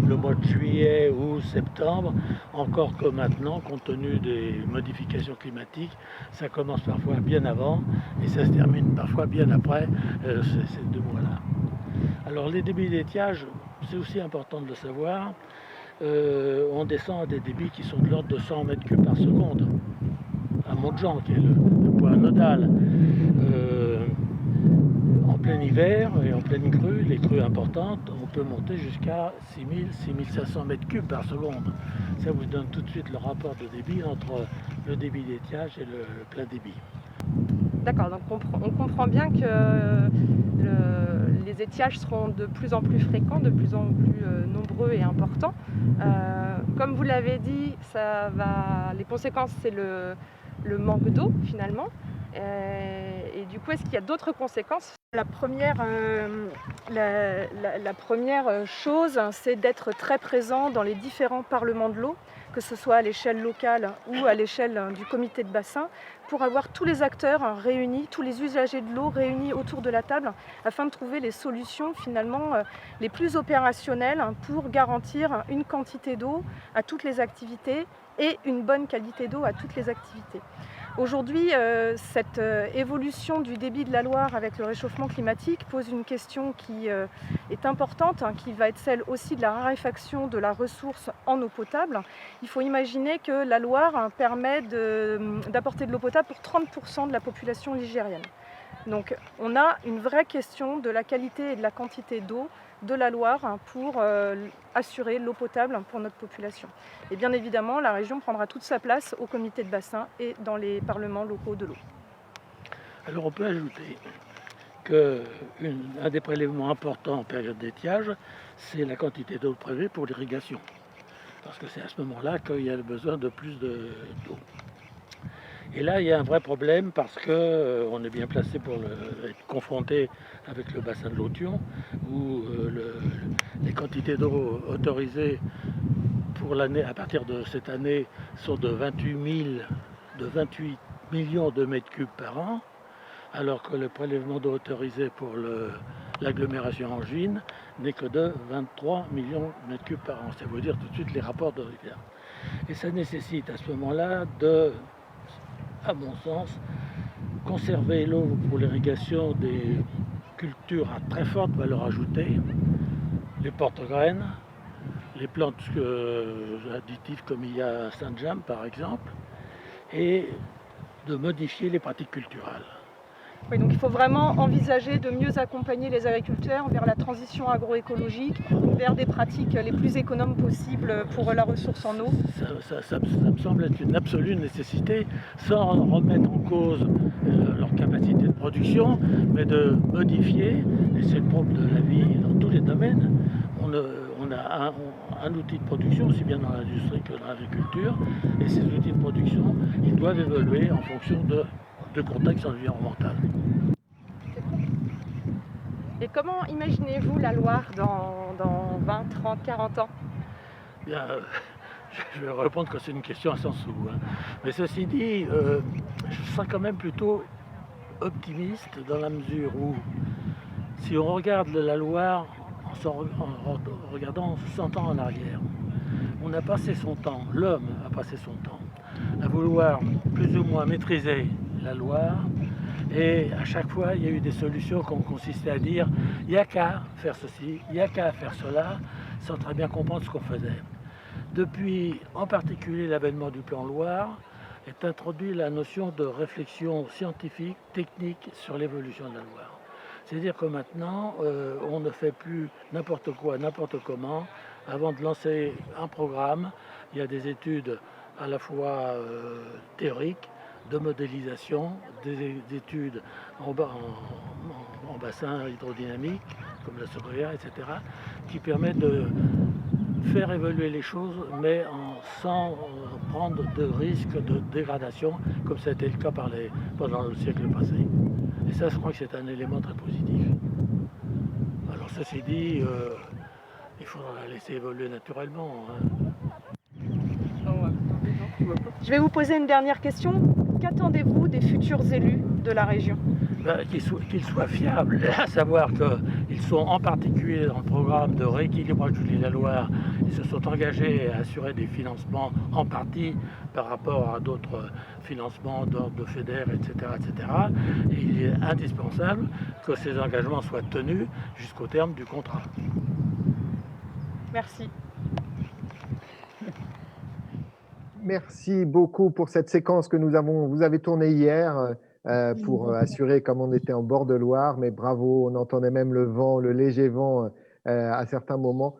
le mois de juillet ou septembre, encore que maintenant, compte tenu des modifications climatiques, ça commence parfois bien avant et ça se termine parfois bien après ces 2 mois-là. Alors les débits d'étiage, c'est aussi important de le savoir, on descend à des débits qui sont de l'ordre de 100 mètres cubes par seconde, à Montjean, qui est le point nodal. En plein hiver et en pleine crue, les crues importantes, on peut monter jusqu'à 6000-6500 mètres cubes par seconde. Ça vous donne tout de suite le rapport de débit entre le débit d'étiage et le plein débit. D'accord, donc on comprend bien que les étiages seront de plus en plus fréquents, de plus en plus nombreux et importants. Comme vous l'avez dit, les conséquences, c'est le manque d'eau finalement. Et du coup, est-ce qu'il y a d'autres conséquences? La première chose, c'est d'être très présent dans les différents parlements de l'eau, que ce soit à l'échelle locale ou à l'échelle du comité de bassin, pour avoir tous les acteurs réunis, tous les usagers de l'eau réunis autour de la table, afin de trouver les solutions finalement les plus opérationnelles pour garantir une quantité d'eau à toutes les activités et une bonne qualité d'eau à toutes les activités. Aujourd'hui, cette évolution du débit de la Loire avec le réchauffement climatique pose une question qui est importante, qui va être celle aussi de la raréfaction de la ressource en eau potable. Il faut imaginer que la Loire permet d'apporter de l'eau potable pour 30% de la population ligérienne. Donc on a une vraie question de la qualité et de la quantité d'eau de la Loire pour assurer l'eau potable pour notre population. Et bien évidemment, la région prendra toute sa place au comité de bassin et dans les parlements locaux de l'eau. Alors on peut ajouter qu'un des prélèvements importants en période d'étiage, c'est la quantité d'eau prévue pour l'irrigation. Parce que c'est à ce moment-là qu'il y a besoin de plus d'eau. Et là, il y a un vrai problème parce qu'on est bien placé pour être confronté avec le bassin de l'Authion, où les quantités d'eau autorisées pour l'année, à partir de cette année, sont de 28 millions de mètres cubes par an, alors que le prélèvement d'eau autorisé pour l'agglomération angevine n'est que de 23 millions de mètres cubes par an. Ça veut dire tout de suite les rapports de rivière. Et ça nécessite à ce moment-là à mon sens, conserver l'eau pour l'irrigation des cultures à très forte valeur ajoutée, les porte-graines, les plantes additives comme il y a à Saint-James par exemple, et de modifier les pratiques culturelles. Oui, donc il faut vraiment envisager de mieux accompagner les agriculteurs vers la transition agroécologique, vers des pratiques les plus économes possibles pour la ressource en eau. Ça me semble être une absolue nécessité, sans remettre en cause leur capacité de production, mais de modifier, et c'est le propre de la vie dans tous les domaines. On a un outil de production, aussi bien dans l'industrie que dans l'agriculture, et ces outils de production, ils doivent évoluer en fonction de contexte environnemental. Et comment imaginez-vous la Loire dans 20, 30, 40 ans? Bien, je vais répondre que c'est une question à 100 sous. Hein. Mais ceci dit, je serais quand même plutôt optimiste dans la mesure où, si on regarde la Loire en regardant 100 ans en arrière, on a passé son temps, l'homme a passé son temps à vouloir plus ou moins maîtriser la Loire, et à chaque fois il y a eu des solutions qui ont consisté à dire il n'y a qu'à faire ceci, il n'y a qu'à faire cela, sans très bien comprendre ce qu'on faisait. Depuis en particulier l'avènement du plan Loire est introduit la notion de réflexion scientifique, technique sur l'évolution de la Loire. C'est-à-dire que maintenant on ne fait plus n'importe quoi, n'importe comment. Avant de lancer un programme, il y a des études à la fois théoriques, de modélisation, des études en bassin hydrodynamique, comme la Sogoya, etc., qui permettent de faire évoluer les choses, mais sans prendre de risques de dégradation, comme ça a été le cas pendant le siècle passé. Et ça, je crois que c'est un élément très positif. Alors, ceci dit, il faudra la laisser évoluer naturellement. Hein. Je vais vous poser une dernière question. Qu'attendez-vous des futurs élus de la région? Qu'ils soient fiables, à savoir qu'ils sont en particulier dans le programme de rééquilibrage du Lille-la-Loire, ils se sont engagés à assurer des financements en partie par rapport à d'autres financements d'ordre de FEDER, etc., etc. Et il est indispensable que ces engagements soient tenus jusqu'au terme du contrat. Merci. Merci beaucoup pour cette séquence que vous avez tournée hier pour assurer comme on était en bord de Loire. Mais bravo, on entendait même le vent, le léger vent à certains moments.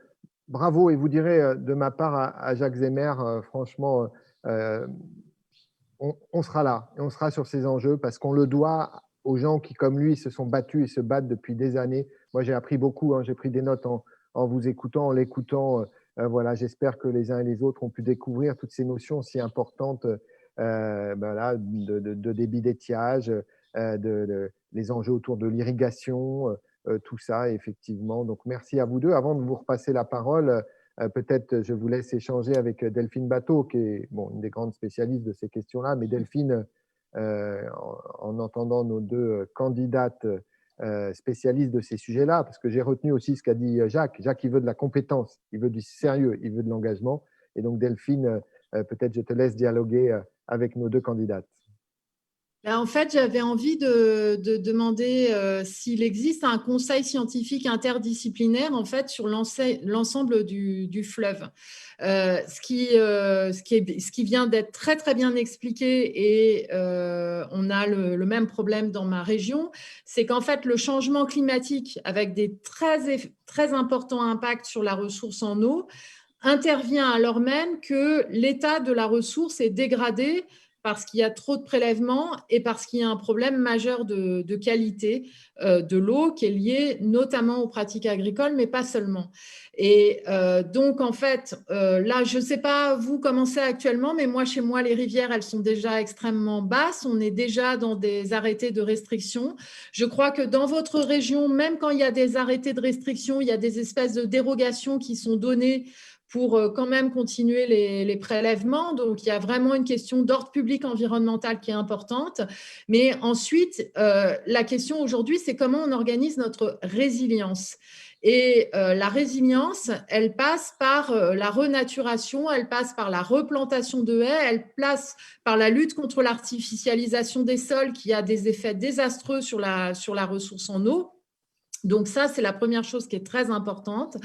Bravo, et vous direz de ma part à Jacques Zehmer, franchement, on sera là et on sera sur ces enjeux parce qu'on le doit aux gens qui, comme lui, se sont battus et se battent depuis des années. Moi, j'ai appris beaucoup, j'ai pris des notes en vous écoutant, en l'écoutant. Voilà, j'espère que les uns et les autres ont pu découvrir toutes ces notions si importantes voilà, de débit d'étiage, les enjeux autour de l'irrigation, tout ça, effectivement. Donc, merci à vous deux. Avant de vous repasser la parole, peut-être je vous laisse échanger avec Delphine Bateau, qui est une des grandes spécialistes de ces questions-là. Mais Delphine, en entendant nos deux candidates spécialistes de ces sujets-là, parce que j'ai retenu aussi ce qu'a dit Jacques. Jacques, il veut de la compétence, il veut du sérieux, il veut de l'engagement. Et donc, Delphine, peut-être je te laisse dialoguer avec nos deux candidates. En fait, j'avais envie de demander s'il existe un conseil scientifique interdisciplinaire en fait sur l'ensemble du fleuve. Ce qui vient d'être très très bien expliqué, et on a le même problème dans ma région, c'est qu'en fait le changement climatique avec des très importants impacts sur la ressource en eau intervient alors même que l'état de la ressource est dégradé parce qu'il y a trop de prélèvements et parce qu'il y a un problème majeur de qualité de l'eau qui est lié notamment aux pratiques agricoles, mais pas seulement. Et donc, en fait, là, je ne sais pas vous comment c'est actuellement, mais moi, chez moi, les rivières, elles sont déjà extrêmement basses. On est déjà dans des arrêtés de restriction. Je crois que dans votre région, même quand il y a des arrêtés de restriction, il y a des espèces de dérogations qui sont données pour quand même continuer les prélèvements. Donc, il y a vraiment une question d'ordre public environnemental qui est importante. Mais ensuite, la question aujourd'hui, c'est comment on organise notre résilience. Et la résilience, elle passe par la renaturation, elle passe par la replantation de haies, elle passe par la lutte contre l'artificialisation des sols qui a des effets désastreux sur la ressource en eau. Donc ça, c'est la première chose qui est très importante.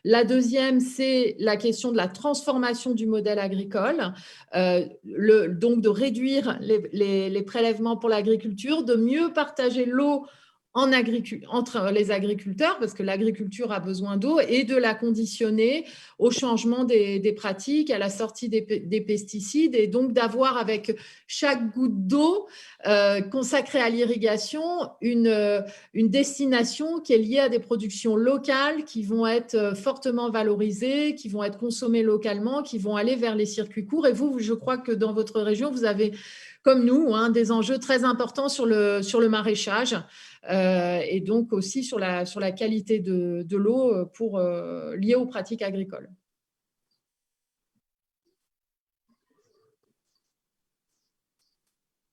La deuxième, c'est la question de la transformation du modèle agricole, donc de réduire les prélèvements pour l'agriculture, de mieux partager l'eau entre les agriculteurs, parce que l'agriculture a besoin d'eau, et de la conditionner au changement des pratiques, à la sortie des pesticides, et donc d'avoir avec chaque goutte d'eau consacrée à l'irrigation une destination qui est liée à des productions locales qui vont être fortement valorisées, qui vont être consommées localement, qui vont aller vers les circuits courts. Et vous, je crois que dans votre région, vous avez, comme nous, des enjeux très importants sur le maraîchage. Et donc aussi sur la qualité de l'eau liée aux pratiques agricoles.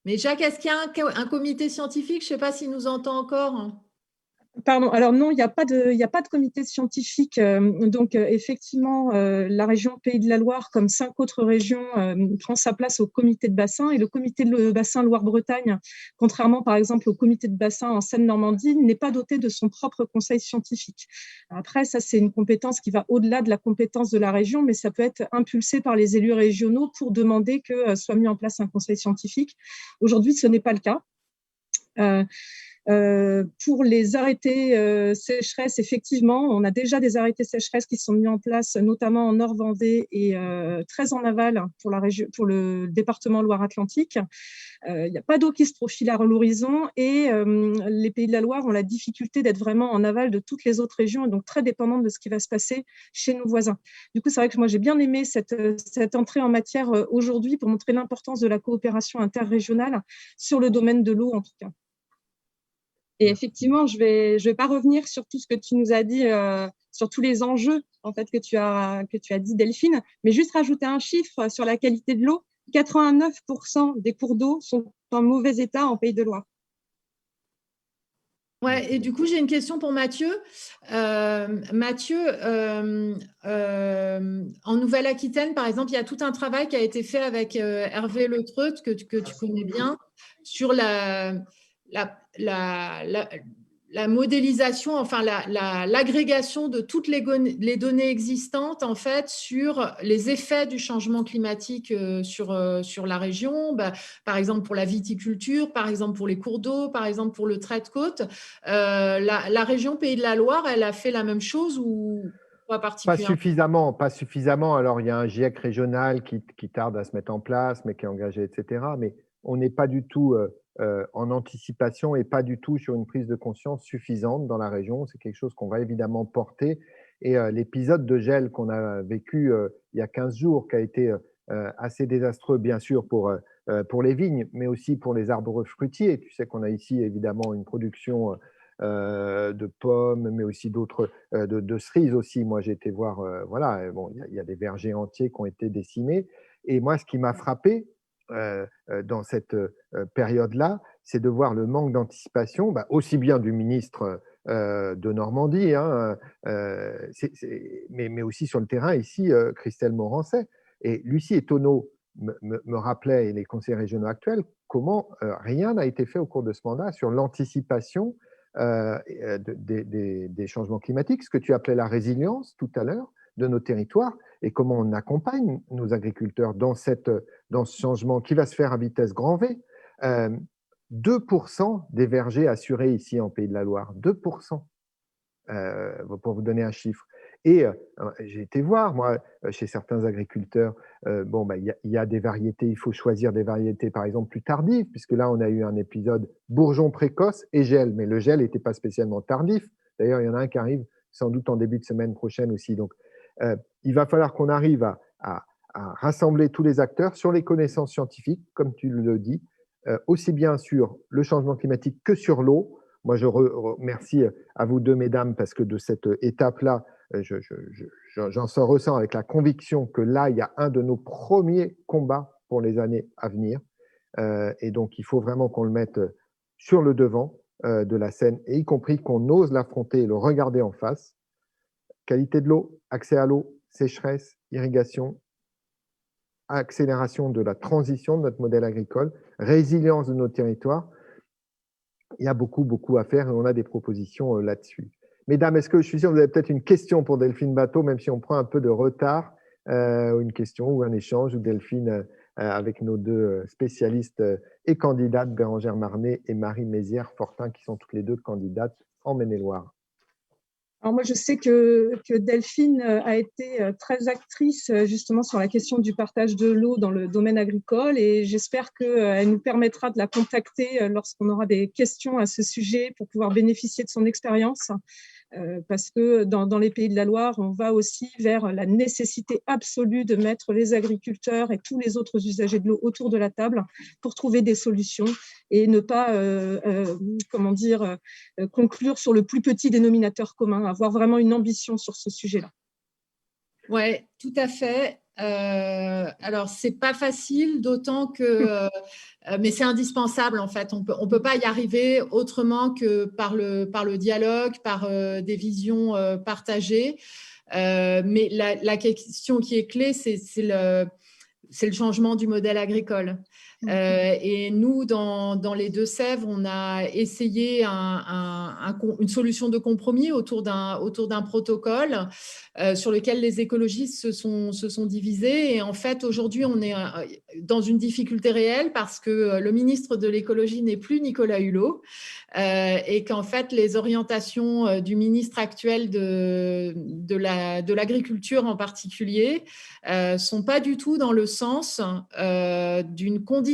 Mais Jacques, est-ce qu'il y a un comité scientifique? Je ne sais pas s'il nous entend encore. Pardon, alors non, il n'y a pas de comité scientifique. Donc, effectivement, la région Pays de la Loire, comme 5 autres régions, prend sa place au comité de bassin. Et le comité de bassin Loire-Bretagne, contrairement par exemple au comité de bassin en Seine-Normandie, n'est pas doté de son propre conseil scientifique. Après, ça, c'est une compétence qui va au-delà de la compétence de la région, mais ça peut être impulsé par les élus régionaux pour demander que soit mis en place un conseil scientifique. Aujourd'hui, ce n'est pas le cas. Pour les arrêtés sécheresse, effectivement, on a déjà des arrêtés sécheresse qui sont mis en place, notamment en Nord-Vendée et très en aval pour le département Loire-Atlantique. Il n'y a pas d'eau qui se profile à l'horizon, et les Pays de la Loire ont la difficulté d'être vraiment en aval de toutes les autres régions, et donc très dépendantes de ce qui va se passer chez nos voisins. Du coup, c'est vrai que moi, j'ai bien aimé cette entrée en matière aujourd'hui pour montrer l'importance de la coopération interrégionale sur le domaine de l'eau, en tout cas. Et effectivement, je vais pas revenir sur tout ce que tu nous as dit, sur tous les enjeux en fait que tu as dit, Delphine, mais juste rajouter un chiffre sur la qualité de l'eau. 89% des cours d'eau sont en mauvais état en Pays de Loire. Ouais, et du coup, j'ai une question pour Mathieu. Mathieu, en Nouvelle-Aquitaine, par exemple, il y a tout un travail qui a été fait avec Hervé Letreut, que tu connais bien, sur la modélisation, enfin l'agrégation de toutes les données existantes en fait sur les effets du changement climatique sur la région, par exemple pour la viticulture, par exemple pour les cours d'eau, par exemple pour le trait de côte. La région Pays de la Loire, elle a fait la même chose ou pas particulièrement? Pas suffisamment. Alors, il y a un GIEC régional qui tarde à se mettre en place, mais qui est engagé, etc. Mais on n'est pas du tout en anticipation et pas du tout sur une prise de conscience suffisante dans la région. C'est quelque chose qu'on va évidemment porter. Et l'épisode de gel qu'on a vécu il y a 15 jours, qui a été assez désastreux, bien sûr, pour pour les vignes, mais aussi pour les arbres fruitiers. Tu sais qu'on a ici évidemment une production de pommes, mais aussi d'autres, de cerises aussi. Moi, j'ai été voir, voilà, bon, il y a des vergers entiers qui ont été décimés. Et moi, ce qui m'a frappé dans cette période-là, c'est de voir le manque d'anticipation, aussi bien du ministre de Normandie, hein, mais aussi sur le terrain, ici, Christelle Morancet. Et Lucie Etonneau me rappelait, et les conseillers régionaux actuels, comment rien n'a été fait au cours de ce mandat sur l'anticipation des changements climatiques, ce que tu appelais la résilience tout à l'heure de nos territoires, et comment on accompagne nos agriculteurs dans ce changement qui va se faire à vitesse grand V. 2% des vergers assurés ici en Pays de la Loire, 2%, pour vous donner un chiffre. Et j'ai été voir, moi, chez certains agriculteurs, il y a des variétés, il faut choisir des variétés, par exemple, plus tardives, puisque là, on a eu un épisode bourgeon précoce et gel, mais le gel n'était pas spécialement tardif. D'ailleurs, il y en a un qui arrive sans doute en début de semaine prochaine aussi. Donc, il va falloir qu'on arrive à rassembler tous les acteurs sur les connaissances scientifiques, comme tu le dis, aussi bien sur le changement climatique que sur l'eau. Moi, je remercie à vous deux, mesdames, parce que de cette étape-là, j'en ressens avec la conviction que là, il y a un de nos premiers combats pour les années à venir. Et donc, il faut vraiment qu'on le mette sur le devant de la scène, et y compris qu'on ose l'affronter et le regarder en face. Qualité de l'eau, accès à l'eau, sécheresse, irrigation, accélération de la transition de notre modèle agricole, résilience de nos territoires. Il y a beaucoup, beaucoup à faire et on a des propositions là-dessus. Mesdames, est-ce que je suis sûr que vous avez peut-être une question pour Delphine Batho, même si on prend un peu de retard, une question ou un échange, ou Delphine, avec nos deux spécialistes et candidates, Bérangère Marnet et Marie Mézières-Fortin, qui sont toutes les deux candidates en Maine-et-Loire. Alors moi, je sais que Delphine a été très actrice justement sur la question du partage de l'eau dans le domaine agricole, et j'espère qu'elle nous permettra de la contacter lorsqu'on aura des questions à ce sujet pour pouvoir bénéficier de son expérience. Parce que dans les Pays de la Loire, on va aussi vers la nécessité absolue de mettre les agriculteurs et tous les autres usagers de l'eau autour de la table pour trouver des solutions et ne pas conclure sur le plus petit dénominateur commun, avoir vraiment une ambition sur ce sujet-là. Oui, tout à fait. Alors, c'est pas facile, d'autant que, mais c'est indispensable en fait. On peut pas y arriver autrement que par le dialogue, par des visions partagées. Mais la question qui est clé, c'est le changement du modèle agricole. Et nous, dans les Deux-Sèvres, on a essayé une solution de compromis autour d'un protocole sur lequel les écologistes se sont divisés. Et en fait, aujourd'hui, on est dans une difficulté réelle parce que le ministre de l'écologie n'est plus Nicolas Hulot, et qu'en fait, les orientations du ministre actuel de l'agriculture en particulier sont pas du tout dans le sens d'une conditionnalité,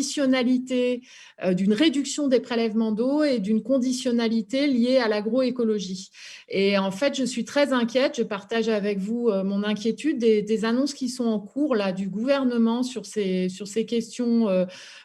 d'une réduction des prélèvements d'eau et d'une conditionnalité liée à l'agroécologie. Et en fait, je suis très inquiète, je partage avec vous mon inquiétude des annonces qui sont en cours là, du gouvernement sur ces questions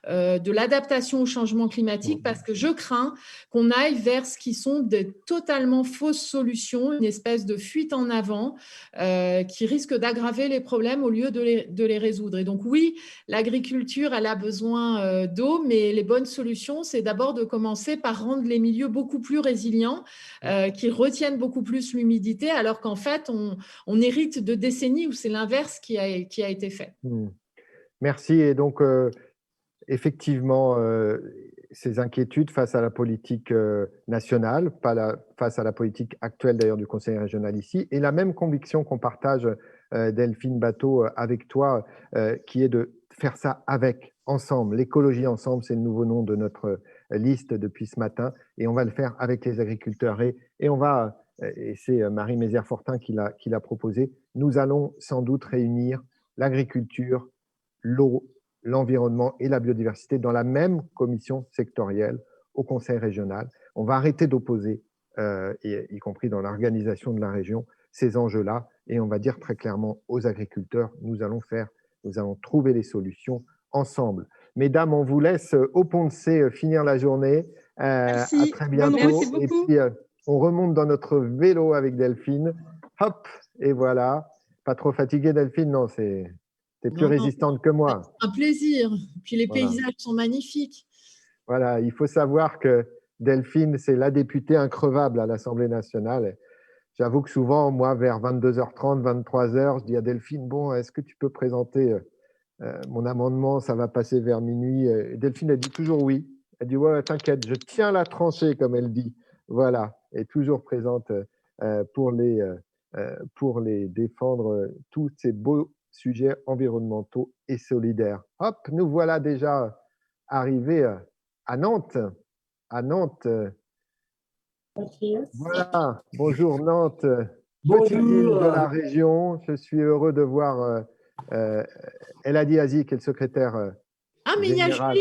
de l'adaptation au changement climatique, parce que je crains qu'on aille vers ce qui sont des totalement fausses solutions, une espèce de fuite en avant qui risque d'aggraver les problèmes au lieu de les résoudre. Et donc oui, l'agriculture, elle a besoin d'eau, mais les bonnes solutions, c'est d'abord de commencer par rendre les milieux beaucoup plus résilients, qui retiennent beaucoup plus l'humidité, alors qu'en fait, on hérite de décennies où c'est l'inverse qui a été fait. Merci. Et donc, effectivement, ces inquiétudes face à la politique nationale, face à la politique actuelle d'ailleurs du Conseil régional ici, et la même conviction qu'on partage, Delphine Batho, avec toi, qui est de faire ça ensemble. L'écologie ensemble, c'est le nouveau nom de notre liste depuis ce matin, et on va le faire avec les agriculteurs. Et on va, et c'est Marie Mézières-Fortin qui l'a proposé, nous allons sans doute réunir l'agriculture, l'eau, l'environnement et la biodiversité dans la même commission sectorielle au Conseil régional. On va arrêter d'opposer, y compris dans l'organisation de la région, ces enjeux-là, et on va dire très clairement aux agriculteurs, nous allons trouver les solutions ensemble. Mesdames, on vous laisse au Pont de C finir la journée. Merci. À très bientôt. Merci beaucoup. Et puis, on remonte dans notre vélo avec Delphine. Hop, et voilà. Pas trop fatiguée, Delphine? Non, c'est plus résistante que moi. Un plaisir. Puis les Voilà. paysages sont magnifiques. Voilà, il faut savoir que Delphine, c'est la députée increvable à l'Assemblée nationale. J'avoue que souvent, moi, vers 22h30, 23h, je dis à Delphine, bon, est-ce que tu peux présenter mon amendement? Ça va passer vers minuit. Et Delphine, elle dit toujours oui. Elle dit, ouais, t'inquiète, je tiens la tranchée, comme elle dit. Voilà, et toujours présente pour les défendre, tous ces beaux sujets environnementaux et solidaires. Hop, nous voilà déjà arrivés à Nantes. À Nantes. Voilà, bonjour Nantes. Petite ville de la région. Je suis heureux de voir Elhadi Aziz, qui est le secrétaire général.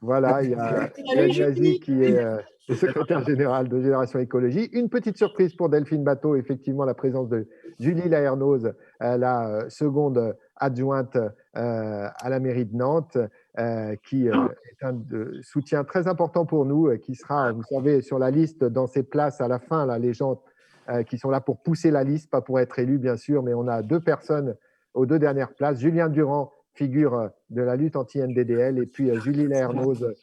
Voilà, il y a Elhadi Aziz qui est le secrétaire général de Génération Écologie. Une petite surprise pour Delphine Batho, effectivement, la présence de Julie Laernoz, la seconde adjointe à la mairie de Nantes, qui est un soutien très important pour nous, qui sera, vous savez, sur la liste dans ses places à la fin, là, les gens qui sont là pour pousser la liste, pas pour être élus, bien sûr, mais on a 2 personnes aux 2 dernières places. Julien Durand, figure de la lutte anti-NDDL, et puis Julie Laernoz,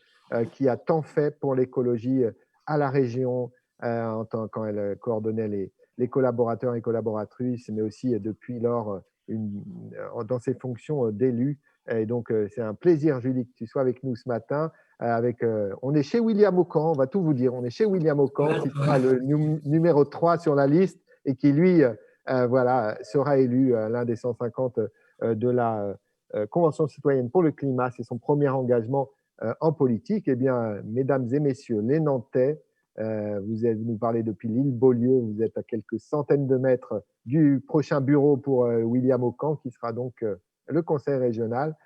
qui a tant fait pour l'écologie à la région, quand elle coordonnait les collaborateurs et collaboratrices, mais aussi depuis lors dans ses fonctions d'élu. Et donc, c'est un plaisir, Julie, que tu sois avec nous ce matin. On est chez William Aucan, on va tout vous dire. On est chez William Aucan, qui sera le numéro 3 sur la liste et qui, lui, voilà, sera élu l'un des 150 de la Convention citoyenne pour le climat. C'est son premier engagement en politique. Eh bien, mesdames et messieurs, les Nantais, vous nous parlez depuis l'île Beaulieu, vous êtes à quelques centaines de mètres du prochain bureau pour William Aucan, qui sera donc le conseil régional.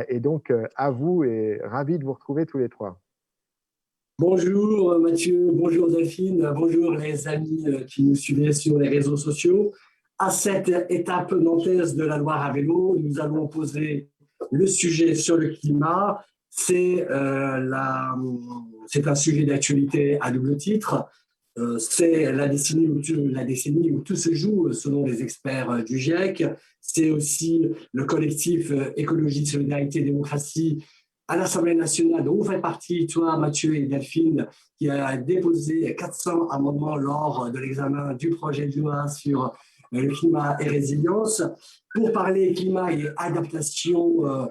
Et donc, à vous, et ravi de vous retrouver tous les 3. Bonjour Mathieu, bonjour Delphine, bonjour les amis qui nous suivaient sur les réseaux sociaux. À cette étape nantaise de la Loire à vélo, nous allons poser le sujet sur le climat. C'est un sujet d'actualité à double titre. C'est la décennie où tout se joue, selon les experts du GIEC. C'est aussi le collectif Écologie, Solidarité, Démocratie à l'Assemblée nationale, dont vous faites partie, toi, Mathieu et Delphine, qui a déposé 400 amendements lors de l'examen du projet de loi sur le climat et résilience. Pour parler climat et adaptation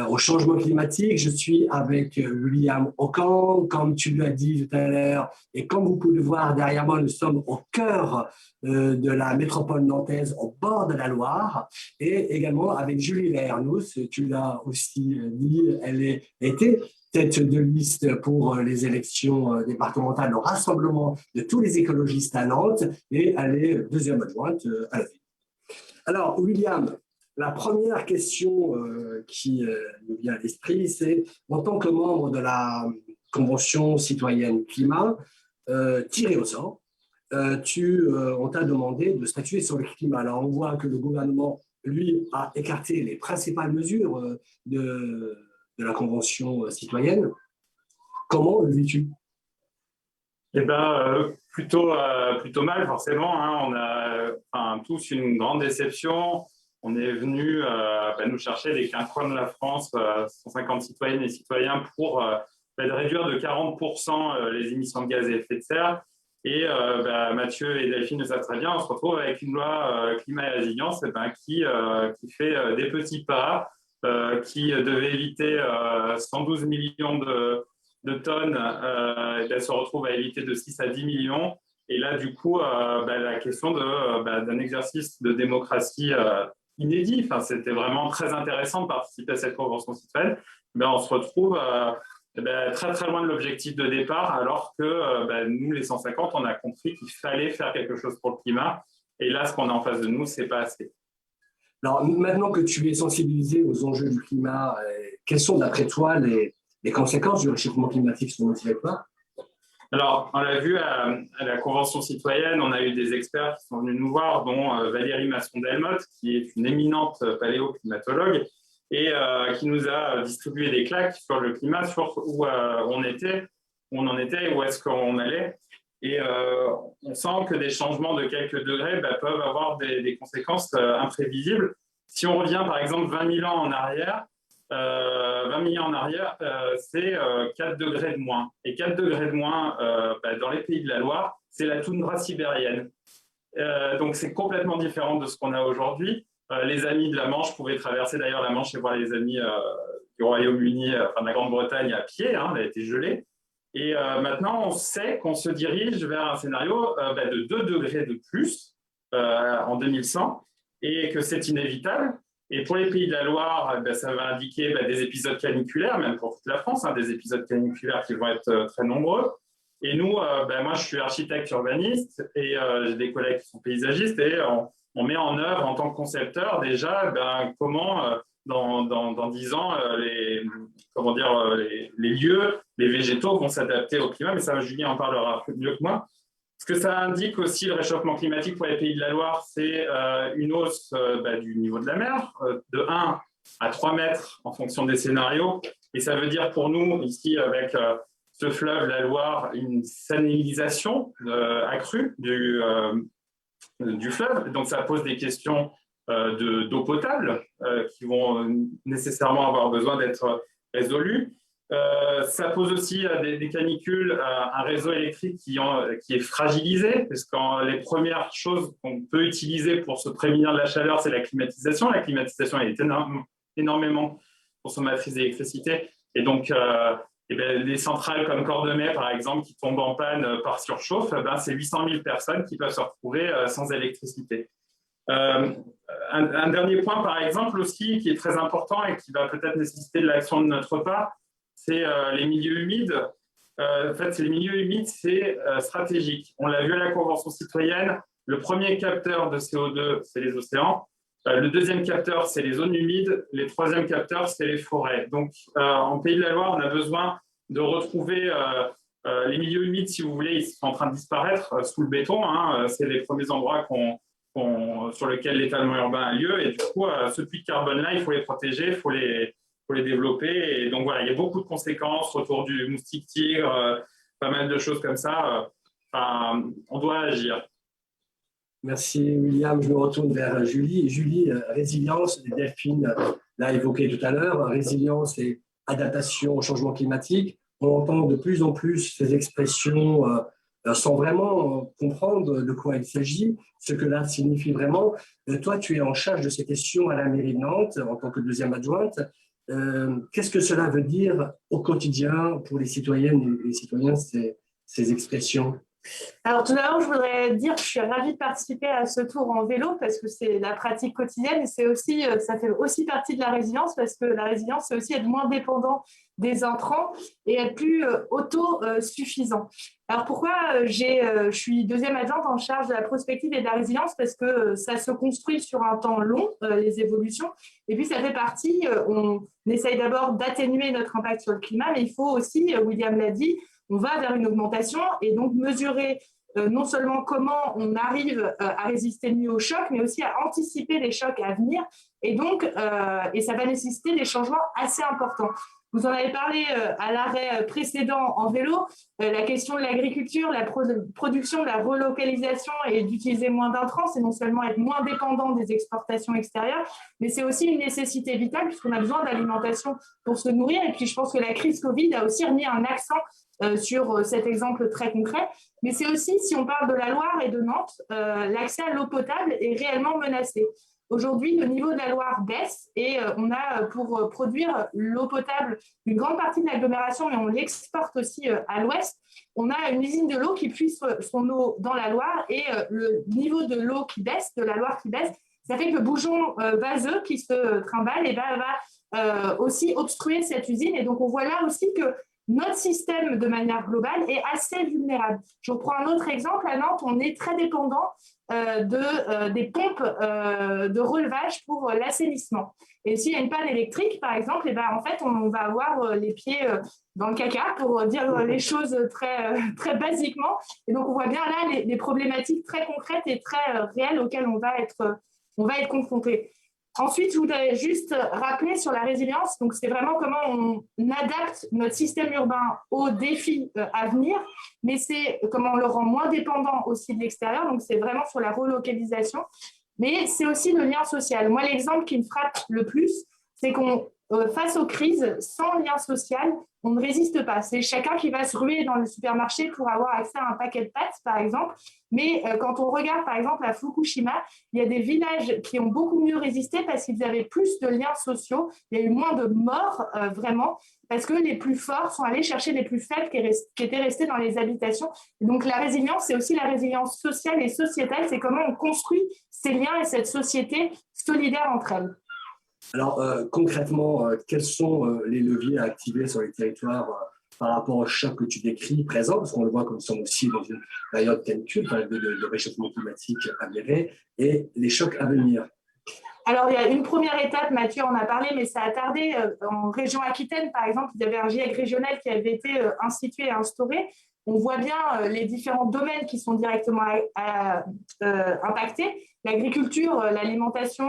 au changement climatique, je suis avec William Aucan, comme tu l'as dit tout à l'heure, et comme vous pouvez le voir derrière moi, nous sommes au cœur de la métropole nantaise, au bord de la Loire, et également avec Julie Laernoz, tu l'as aussi dit, elle était tête de liste pour les élections départementales au rassemblement de tous les écologistes à Nantes, et elle est deuxième adjointe à la ville. Alors, William, la première question qui nous vient à l'esprit, c'est en tant que membre de la Convention citoyenne climat, tiré au sort, on t'a demandé de statuer sur le climat. Alors, on voit que le gouvernement, lui, a écarté les principales mesures de la Convention citoyenne. Comment le vis-tu? Eh ben, plutôt mal, forcément. Hein. On a tous une grande déception. On est venu nous chercher les 15 coins de la France, 150 citoyennes et citoyens, pour réduire de 40% les émissions de gaz à effet de serre. Et Mathieu et Delphine le savent très bien, on se retrouve avec une loi climat et résilience qui fait des petits pas, qui devait éviter 112 millions de tonnes, elle se retrouve à éviter de 6 à 10 millions. Et là, du coup, la question d'un exercice de démocratie inédit. C'était vraiment très intéressant de participer à cette convention citoyenne. On se retrouve très très loin de l'objectif de départ, alors que nous, les 150, on a compris qu'il fallait faire quelque chose pour le climat. Et là, ce qu'on a en face de nous, c'est pas assez. Alors, maintenant que tu es sensibilisé aux enjeux du climat, quelles sont, d'après toi, les conséquences du réchauffement climatique sur notre territoire? Alors, on l'a vu à la Convention citoyenne, on a eu des experts qui sont venus nous voir, dont Valérie Masson-Delmotte, qui est une éminente paléoclimatologue, et qui nous a distribué des claques sur le climat, sur où on était, où on en était, où est-ce qu'on allait. Et on sent que des changements de quelques degrés peuvent avoir des conséquences imprévisibles. Si on revient par exemple 20 000 ans en arrière, c'est 4 degrés de moins. Et 4 degrés de moins dans les pays de la Loire, c'est la toundra sibérienne. Donc c'est complètement différent de ce qu'on a aujourd'hui. Les amis de la Manche pouvaient traverser d'ailleurs la Manche et voir les amis du Royaume-Uni, de la Grande-Bretagne à pied, elle a été gelée. Et maintenant, on sait qu'on se dirige vers un scénario de 2 degrés de plus en 2100 et que c'est inévitable. Et pour les pays de la Loire, ça va indiquer des épisodes caniculaires, même pour toute la France, des épisodes caniculaires qui vont être très nombreux. Et nous, moi, je suis architecte urbaniste et j'ai des collègues qui sont paysagistes et on met en œuvre en tant que concepteur déjà comment, dans 10 ans, les lieux, les végétaux vont s'adapter au climat. Mais ça, Julie en parlera mieux que moi. Ce que ça indique aussi, le réchauffement climatique pour les pays de la Loire, c'est une hausse du niveau de la mer, de 1 à 3 mètres en fonction des scénarios. Et ça veut dire pour nous, ici, avec ce fleuve, la Loire, une salinisation accrue du fleuve. Donc, ça pose des questions d'eau potable qui vont nécessairement avoir besoin d'être résolues. Ça pose aussi des canicules, un réseau électrique qui est fragilisé, parce que les premières choses qu'on peut utiliser pour se prémunir de la chaleur, c'est la climatisation. La climatisation est énormément consommatrice d'électricité. Et donc, les centrales comme Cordemais, par exemple, qui tombent en panne par surchauffe, c'est 800 000 personnes qui peuvent se retrouver sans électricité. Un dernier point, par exemple, aussi, qui est très important et qui va peut-être nécessiter de l'action de notre part, c'est les milieux humides. En fait, les milieux humides, c'est stratégique. On l'a vu à la Convention citoyenne, le premier capteur de CO2, c'est les océans. Le deuxième capteur, c'est les zones humides. Les troisièmes capteurs, c'est les forêts. Donc, en Pays de la Loire, on a besoin de retrouver les milieux humides, si vous voulez, ils sont en train de disparaître sous le béton. C'est les premiers endroits sur lesquels l'étalement urbain a lieu. Et du coup, ce puits de carbone-là, il faut les protéger, il faut les développer. Et donc, voilà, il y a beaucoup de conséquences, retour du moustique tigre, pas mal de choses comme ça. On doit agir. Merci, William. Je me retourne vers Julie. Julie, résilience, Delphine l'a évoqué tout à l'heure. Résilience et adaptation au changement climatique. On entend de plus en plus ces expressions sans vraiment comprendre de quoi il s'agit, ce que là signifie vraiment. Toi, tu es en charge de ces questions à la mairie de Nantes en tant que deuxième adjointe. Qu'est-ce que cela veut dire au quotidien pour les citoyennes et les citoyens, ces expressions ? Alors tout d'abord, je voudrais dire que je suis ravie de participer à ce tour en vélo parce que c'est la pratique quotidienne et c'est aussi, ça fait aussi partie de la résilience parce que la résilience, c'est aussi être moins dépendant des intrants et être plus autosuffisant. Alors pourquoi je suis deuxième adjointe en charge de la prospective et de la résilience parce que ça se construit sur un temps long, les évolutions, et puis ça fait partie, on essaye d'abord d'atténuer notre impact sur le climat, mais il faut aussi, William l'a dit, on va vers une augmentation et donc mesurer non seulement comment on arrive à résister mieux aux chocs, mais aussi à anticiper les chocs à venir. Et donc, et ça va nécessiter des changements assez importants. Vous en avez parlé à l'arrêt précédent en vélo, la question de l'agriculture, la production, de la relocalisation et d'utiliser moins d'intrants, c'est non seulement être moins dépendant des exportations extérieures, mais c'est aussi une nécessité vitale puisqu'on a besoin d'alimentation pour se nourrir. Et puis, je pense que la crise Covid a aussi remis un accent sur cet exemple très concret. Mais c'est aussi, si on parle de la Loire et de Nantes, l'accès à l'eau potable est réellement menacé. Aujourd'hui, le niveau de la Loire baisse et on a pour produire l'eau potable une grande partie de l'agglomération, mais on l'exporte aussi à l'ouest. On a une usine de l'eau qui puise son eau dans la Loire et le niveau de l'eau qui baisse, de la Loire qui baisse, ça fait que le bouchon vaseux qui se trimballe va aussi obstruer cette usine. Et donc, on voit là aussi que notre système, de manière globale, est assez vulnérable. Je reprends un autre exemple. À Nantes, on est très dépendant des pompes de relevage pour l'assainissement. Et s'il y a une panne électrique, par exemple, en fait, on va avoir les pieds dans le caca, pour dire les choses très, très basiquement. Et donc, on voit bien là les problématiques très concrètes et très réelles auxquelles on va être confronté. Ensuite, je voudrais juste rappeler sur la résilience, donc c'est vraiment comment on adapte notre système urbain aux défis à venir, mais c'est comment on le rend moins dépendant aussi de l'extérieur, donc c'est vraiment sur la relocalisation, mais c'est aussi le lien social. Moi, l'exemple qui me frappe le plus, c'est qu'on face aux crises, sans lien social, on ne résiste pas. C'est chacun qui va se ruer dans le supermarché pour avoir accès à un paquet de pâtes, par exemple. Mais quand on regarde, par exemple, à Fukushima, il y a des villages qui ont beaucoup mieux résisté parce qu'ils avaient plus de liens sociaux. Il y a eu moins de morts, vraiment, parce que les plus forts sont allés chercher les plus faibles qui étaient restés dans les habitations. Et donc, la résilience, c'est aussi la résilience sociale et sociétale. C'est comment on construit ces liens et cette société solidaire entre elles. Alors, concrètement, quels sont les leviers à activer sur les territoires par rapport au choc que tu décris présent, parce qu'on le voit comme nous sommes aussi dans une période canicule, de réchauffement climatique avéré, et les chocs à venir? Alors, il y a une première étape, Mathieu en a parlé, mais ça a tardé. En région Aquitaine, par exemple, il y avait un GIEC régional qui avait été institué et instauré. On voit bien les différents domaines qui sont directement impactés. L'agriculture, l'alimentation,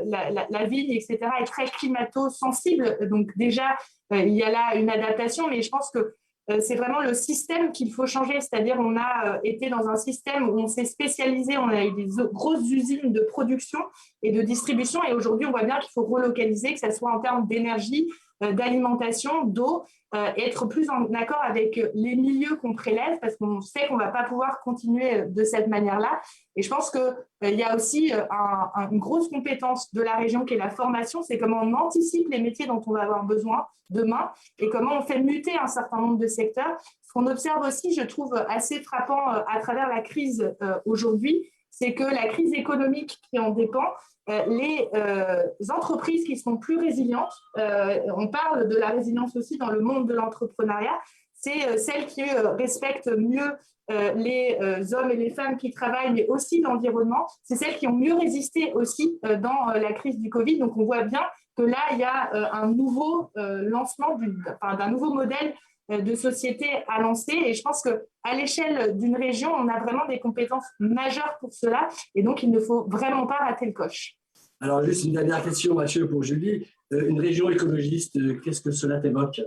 la vigne, etc. est très climato-sensible. Donc déjà, il y a là une adaptation, mais je pense que c'est vraiment le système qu'il faut changer. C'est-à-dire on a été dans un système où on s'est spécialisé, on a eu des grosses usines de production et de distribution, et aujourd'hui, on voit bien qu'il faut relocaliser, que ce soit en termes d'énergie, d'alimentation, d'eau, être plus en accord avec les milieux qu'on prélève, parce qu'on sait qu'on ne va pas pouvoir continuer de cette manière-là. Et je pense qu'il y a aussi une grosse compétence de la région qui est la formation, c'est comment on anticipe les métiers dont on va avoir besoin demain et comment on fait muter un certain nombre de secteurs. Ce qu'on observe aussi, je trouve assez frappant à travers la crise aujourd'hui, c'est que la crise économique qui en dépend, les entreprises qui sont plus résilientes, on parle de la résilience aussi dans le monde de l'entrepreneuriat, c'est celles qui respectent mieux les hommes et les femmes qui travaillent, mais aussi l'environnement. C'est celles qui ont mieux résisté aussi dans la crise du Covid. Donc, on voit bien que là, il y a un nouveau lancement d'un nouveau modèle de société à lancer. Et je pense qu'à l'échelle d'une région, on a vraiment des compétences majeures pour cela. Et donc, il ne faut vraiment pas rater le coche. Alors, juste une dernière question, Mathieu, pour Julie. Une région écologiste, qu'est-ce que cela t'évoque?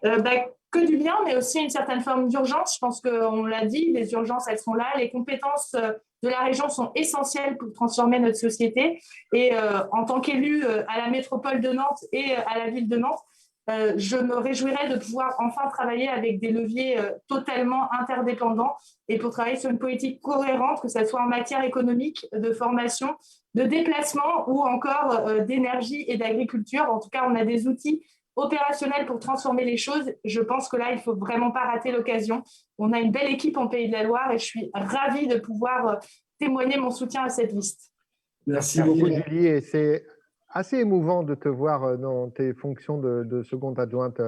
Que du bien, mais aussi une certaine forme d'urgence. Je pense qu'on l'a dit, les urgences, elles sont là. Les compétences de la région sont essentielles pour transformer notre société. Et en tant qu'élu à la métropole de Nantes et à la ville de Nantes, je me réjouirais de pouvoir enfin travailler avec des leviers totalement interdépendants et pour travailler sur une politique cohérente, que ce soit en matière économique, de formation, de déplacement ou encore d'énergie et d'agriculture. En tout cas, on a des outils opérationnels pour transformer les choses. Je pense que là, il ne faut vraiment pas rater l'occasion. On a une belle équipe en Pays de la Loire et je suis ravie de pouvoir témoigner mon soutien à cette liste. Merci beaucoup, Julie. Et c'est assez émouvant de te voir dans tes fonctions de seconde adjointe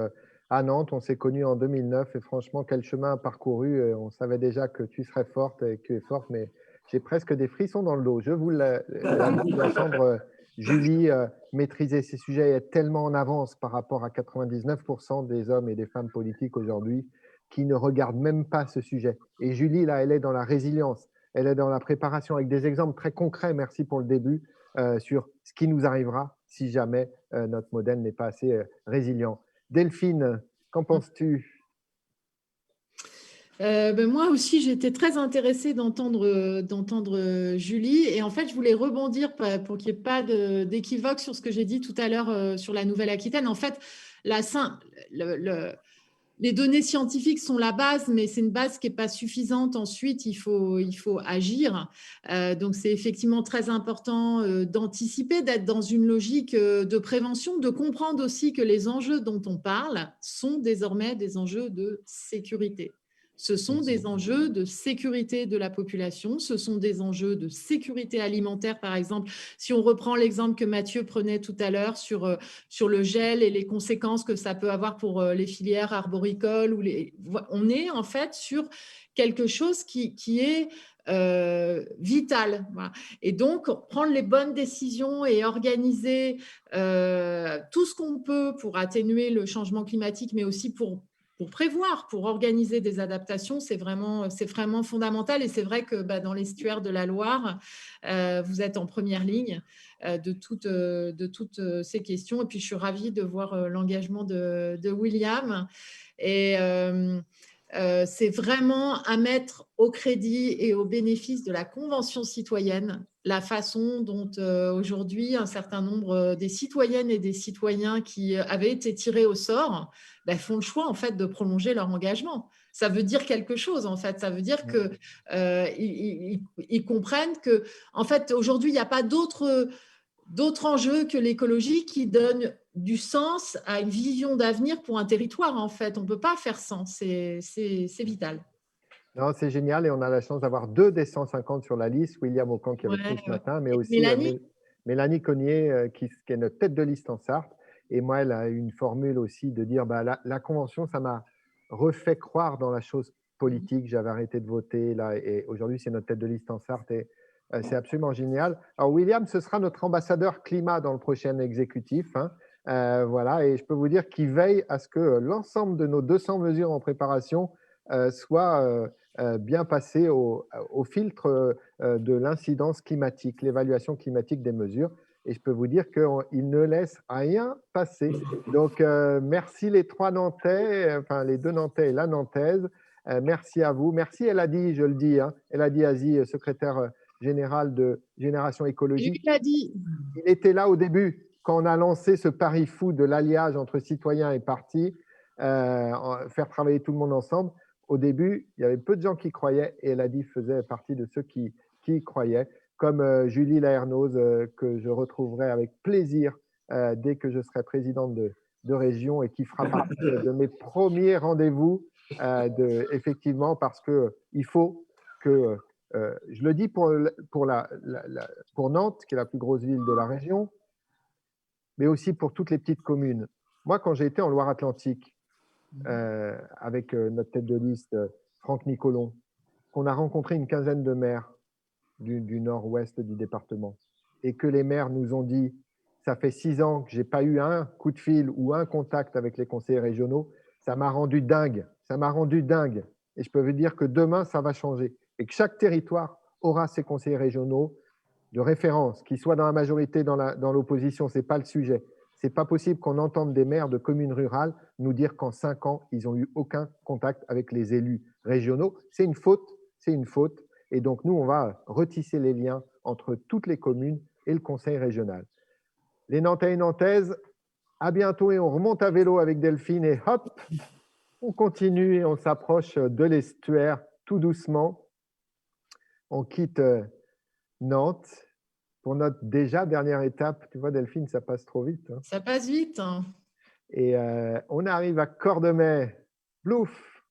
à Nantes. On s'est connus en 2009 et franchement, quel chemin parcouru. On savait déjà que tu serais forte et que tu es forte, mais j'ai presque des frissons dans le dos. Je vous l'entendre, Julie, maîtriser ces sujets et être tellement en avance par rapport à 99% des hommes et des femmes politiques aujourd'hui qui ne regardent même pas ce sujet. Et Julie, là, elle est dans la résilience, elle est dans la préparation avec des exemples très concrets, merci pour le début, sur ce qui nous arrivera si jamais notre modèle n'est pas assez résilient. Delphine, qu'en penses-tu ? Moi aussi, j'étais très intéressée d'entendre Julie. Et en fait, je voulais rebondir pour qu'il n'y ait pas d'équivoque sur ce que j'ai dit tout à l'heure sur la Nouvelle-Aquitaine. En fait, les données scientifiques sont la base, mais c'est une base qui n'est pas suffisante. Ensuite, il faut agir. Donc, c'est effectivement très important d'anticiper, d'être dans une logique de prévention, de comprendre aussi que les enjeux dont on parle sont désormais des enjeux de sécurité. Ce sont des enjeux de sécurité de la population, ce sont des enjeux de sécurité alimentaire, par exemple. Si on reprend l'exemple que Mathieu prenait tout à l'heure sur le gel et les conséquences que ça peut avoir pour les filières arboricoles, on est en fait sur quelque chose qui est vital. Voilà. Et donc, prendre les bonnes décisions et organiser tout ce qu'on peut pour atténuer le changement climatique, mais aussi pour prévoir, pour organiser des adaptations, c'est vraiment fondamental. Et c'est vrai que dans l'estuaire de la Loire, vous êtes en première ligne de toutes ces questions. Et puis, je suis ravie de voir l'engagement de William. Et c'est vraiment à mettre au crédit et au bénéfice de la Convention citoyenne la façon dont aujourd'hui un certain nombre des citoyennes et des citoyens qui avaient été tirés au sort font le choix en fait de prolonger leur engagement. Ça veut dire quelque chose en fait. Ça veut dire que ils comprennent que en fait aujourd'hui il n'y a pas d'autre enjeux que l'écologie qui donne du sens à une vision d'avenir pour un territoire en fait. On ne peut pas faire sans. C'est vital. Non, c'est génial et on a la chance d'avoir 2 des 150 sur la liste, William Aucan qui est avec nous ce matin, mais aussi Mélanie Cognier qui est notre tête de liste en Sarthe. Et moi, elle a une formule aussi de dire la Convention, ça m'a refait croire dans la chose politique. J'avais arrêté de voter là, et aujourd'hui, c'est notre tête de liste en Sarthe et c'est absolument génial. Alors, William, ce sera notre ambassadeur climat dans le prochain exécutif. Voilà, et je peux vous dire qu'il veille à ce que l'ensemble de nos 200 mesures en préparation soient bien passées au filtre de l'incidence climatique, l'évaluation climatique des mesures. Et je peux vous dire qu'il ne laisse rien passer. Donc, merci les 3 Nantais, enfin les 2 Nantais et la Nantaise. Merci à vous. Merci Eladi, je le dis. Eladi Azi, secrétaire général de Génération Écologie. Il était là au début, quand on a lancé ce pari fou de l'alliage entre citoyens et partis, faire travailler tout le monde ensemble. Au début, il y avait peu de gens qui croyaient et Eladi faisait partie de ceux qui y croyaient, comme Julie Laernoz, que je retrouverai avec plaisir dès que je serai présidente de région et qui fera partie de mes premiers rendez-vous, effectivement, parce qu'il faut que, je le dis pour Nantes, qui est la plus grosse ville de la région, mais aussi pour toutes les petites communes. Moi, quand j'ai été en Loire-Atlantique, avec notre tête de liste, Franck Nicolon, qu'on a rencontré une quinzaine de maires du nord-ouest du département, et que les maires nous ont dit « ça fait 6 ans que je n'ai pas eu un coup de fil ou un contact avec les conseillers régionaux, ça m'a rendu dingue, ça m'a rendu dingue. » Et je peux vous dire que demain, ça va changer. Et que chaque territoire aura ses conseillers régionaux de référence, qu'ils soient dans la majorité, dans l'opposition, ce n'est pas le sujet. Ce n'est pas possible qu'on entende des maires de communes rurales nous dire qu'en 5 ans, ils n'ont eu aucun contact avec les élus régionaux. C'est une faute, c'est une faute. Et donc, nous, on va retisser les liens entre toutes les communes et le conseil régional. Les Nantais et Nantaises, à bientôt et on remonte à vélo avec Delphine et hop, on continue et on s'approche de l'estuaire tout doucement. On quitte Nantes pour notre déjà dernière étape. Tu vois, Delphine, ça passe trop vite. Ça passe vite. Et on arrive à Cordemais. Plouf,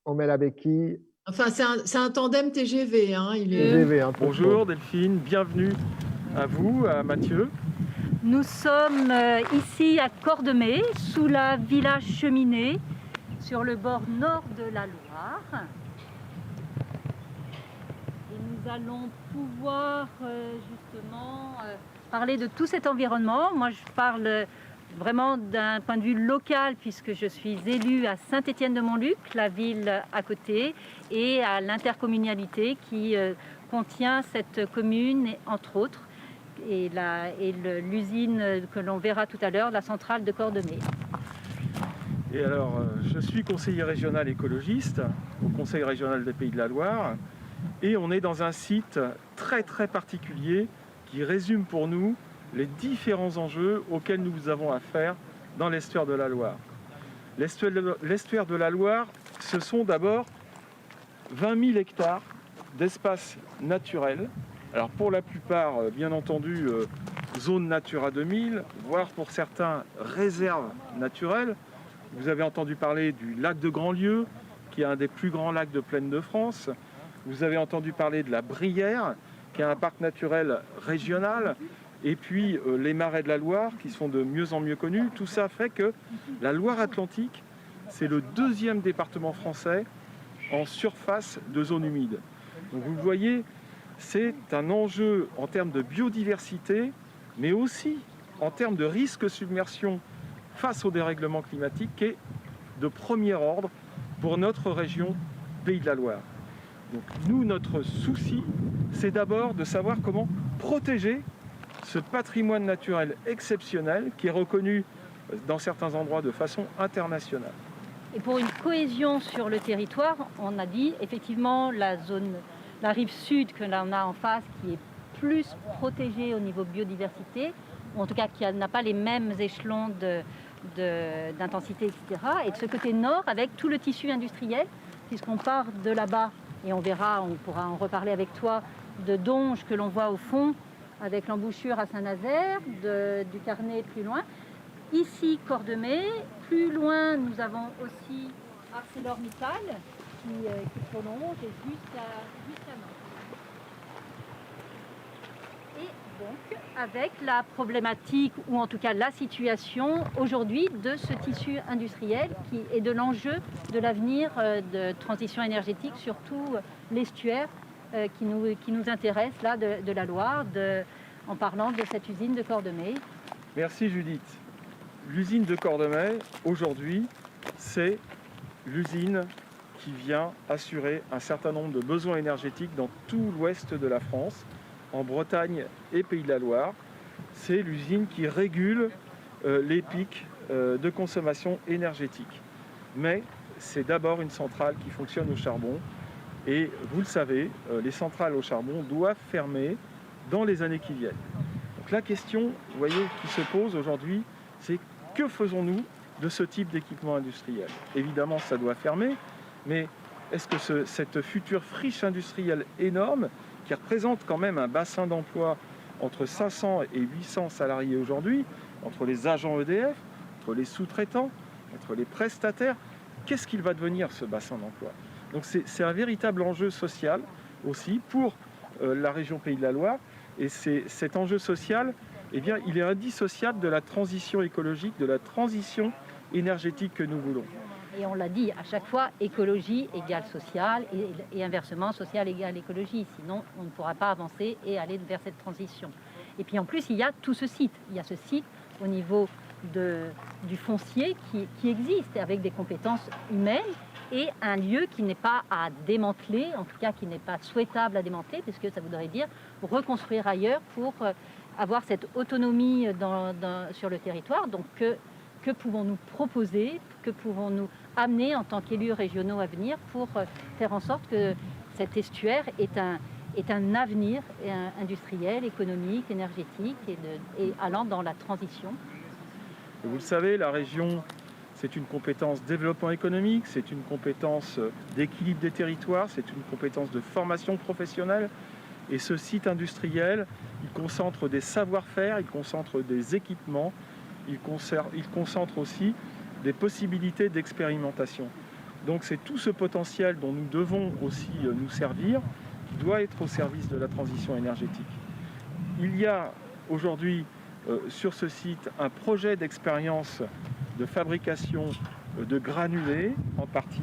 on met la béquille. Enfin, c'est un tandem TGV. TGV, bonjour Delphine, bienvenue à vous, à Mathieu. Nous sommes ici à Cordemais, sous la Villa Cheminée, sur le bord nord de la Loire. Et nous allons pouvoir justement parler de tout cet environnement. Moi, je parle vraiment d'un point de vue local, puisque je suis élue à Saint-Étienne-de-Montluc, la ville à côté, et à l'intercommunalité qui contient cette commune, entre autres, et l'usine que l'on verra tout à l'heure, la centrale de Cordemais. Et alors, je suis conseiller régional écologiste au Conseil régional des Pays de la Loire, et on est dans un site très très particulier qui résume pour nous les différents enjeux auxquels nous avons affaire dans l'estuaire de la Loire. L'estuaire de la Loire, ce sont d'abord 20 000 hectares d'espace naturel. Alors pour la plupart, bien entendu, zone Natura 2000, voire pour certains, réserves naturelles. Vous avez entendu parler du lac de Grandlieu, qui est un des plus grands lacs de plaine de France. Vous avez entendu parler de la Brière, qui est un parc naturel régional. Et puis les marais de la Loire, qui sont de mieux en mieux connus. Tout ça fait que la Loire-Atlantique, c'est le 2e département français en surface de zone humide. Donc vous le voyez, c'est un enjeu en termes de biodiversité, mais aussi en termes de risque de submersion face au dérèglement climatique qui est de premier ordre pour notre région Pays de la Loire. Donc nous, notre souci, c'est d'abord de savoir comment protéger ce patrimoine naturel exceptionnel qui est reconnu dans certains endroits de façon internationale. Et pour une cohésion sur le territoire, on a dit effectivement la rive sud que l'on a en face qui est plus protégée au niveau biodiversité, ou en tout cas qui n'a pas les mêmes échelons d'intensité, etc. Et de ce côté nord, avec tout le tissu industriel, puisqu'on part de là-bas, et on verra, on pourra en reparler avec toi, de Donge que l'on voit au fond, avec l'embouchure à Saint-Nazaire, du Carnet plus loin. Ici, Cordemais. Plus loin, nous avons aussi ArcelorMittal qui prolonge jusqu'à Nantes. Et donc, avec la problématique, ou en tout cas la situation aujourd'hui de ce tissu industriel qui est de l'enjeu de l'avenir de transition énergétique, surtout l'estuaire qui nous intéresse là de la Loire, en parlant de cette usine de Cordemais. Merci Judith. L'usine de Cordemais, aujourd'hui, c'est l'usine qui vient assurer un certain nombre de besoins énergétiques dans tout l'ouest de la France, en Bretagne et Pays de la Loire. C'est l'usine qui régule les pics de consommation énergétique. Mais c'est d'abord une centrale qui fonctionne au charbon. Et vous le savez, les centrales au charbon doivent fermer dans les années qui viennent. Donc la question, vous voyez, qui se pose aujourd'hui, c'est que faisons-nous de ce type d'équipement industriel? Évidemment, ça doit fermer, mais est-ce que cette future friche industrielle énorme, qui représente quand même un bassin d'emploi entre 500 et 800 salariés aujourd'hui, entre les agents EDF, entre les sous-traitants, entre les prestataires, qu'est-ce qu'il va devenir ce bassin d'emploi? Donc c'est un véritable enjeu social aussi pour la région Pays de la Loire, et cet enjeu social, eh bien, il est indissociable de la transition écologique, de la transition énergétique que nous voulons. Et on l'a dit, à chaque fois, écologie égale social et inversement, social égale écologie. Sinon, on ne pourra pas avancer et aller vers cette transition. Et puis en plus, il y a tout ce site. Il y a ce site au niveau du foncier qui existe avec des compétences humaines et un lieu qui n'est pas à démanteler, en tout cas qui n'est pas souhaitable à démanteler, puisque ça voudrait dire reconstruire ailleurs pour avoir cette autonomie sur le territoire. Donc que pouvons-nous proposer, que pouvons-nous amener en tant qu'élus régionaux à venir pour faire en sorte que cet estuaire est un avenir industriel, économique, énergétique et allant dans la transition. Et vous le savez, la région, c'est une compétence développement économique, c'est une compétence d'équilibre des territoires, c'est une compétence de formation professionnelle. Et ce site industriel, il concentre des savoir-faire, il concentre des équipements, il concentre aussi des possibilités d'expérimentation. Donc c'est tout ce potentiel dont nous devons aussi nous servir, qui doit être au service de la transition énergétique. Il y a aujourd'hui sur ce site un projet d'expérience de fabrication de granulés, en partie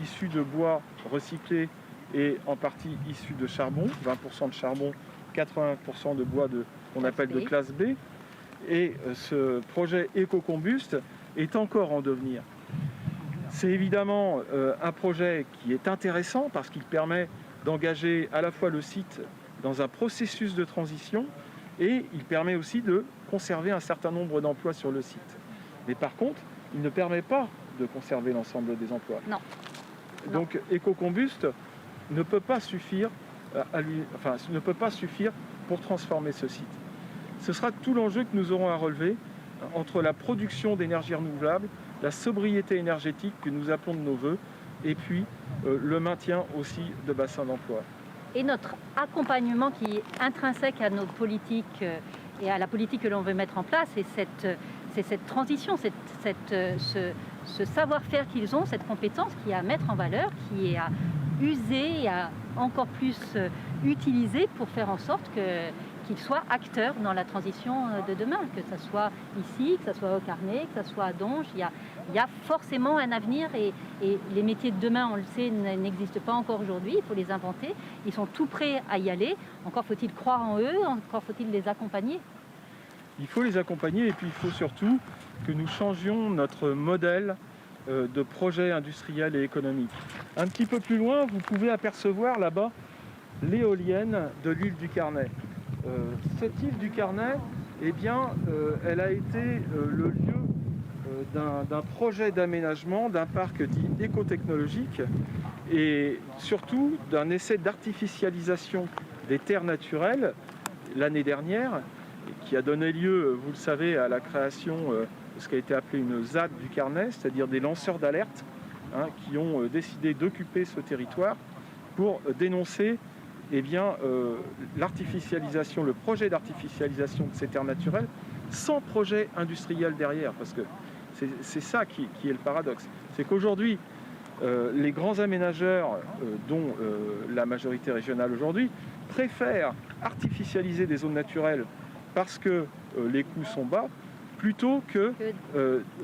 issus de bois recyclés et en partie issus de charbon, 20% de charbon, 80% de bois qu'on appelle de classe B. Et ce projet Ecocombuste est encore en devenir. C'est évidemment un projet qui est intéressant parce qu'il permet d'engager à la fois le site dans un processus de transition et il permet aussi de conserver un certain nombre d'emplois sur le site. Mais par contre, il ne permet pas de conserver l'ensemble des emplois. Non. Donc Ecocombuste ne peut pas suffire ne peut pas suffire pour transformer ce site. Ce sera tout l'enjeu que nous aurons à relever entre la production d'énergie renouvelable, la sobriété énergétique que nous appelons de nos voeux, et puis le maintien aussi de bassins d'emploi. Et notre accompagnement qui est intrinsèque à nos politiques et à la politique que l'on veut mettre en place, c'est cette transition, ce savoir-faire qu'ils ont, cette compétence qui est à mettre en valeur, qui est à user et à encore plus utiliser pour faire en sorte qu'ils soient acteurs dans la transition de demain, que ce soit ici, que ce soit au Carnet, que ce soit à Donge. Il y a forcément un avenir et les métiers de demain, on le sait, n'existent pas encore aujourd'hui. Il faut les inventer. Ils sont tout prêts à y aller. Encore faut-il croire en eux, encore faut-il les accompagner. Il faut les accompagner et puis il faut surtout que nous changions notre modèle de projets industriels et économiques. Un petit peu plus loin, vous pouvez apercevoir là-bas l'éolienne de l'île du Carnet. Cette île du Carnet, eh bien, elle a été le lieu d'un projet d'aménagement, d'un parc dit écotechnologique et surtout d'un essai d'artificialisation des terres naturelles l'année dernière, qui a donné lieu, vous le savez, à la création de ce qui a été appelé une ZAD du Carnet, c'est-à-dire des lanceurs d'alerte qui ont décidé d'occuper ce territoire pour dénoncer eh bien, l'artificialisation, le projet d'artificialisation de ces terres naturelles sans projet industriel derrière, parce que c'est ça qui est le paradoxe. C'est qu'aujourd'hui, les grands aménageurs, dont la majorité régionale aujourd'hui, préfèrent artificialiser des zones naturelles parce que les coûts sont bas, plutôt que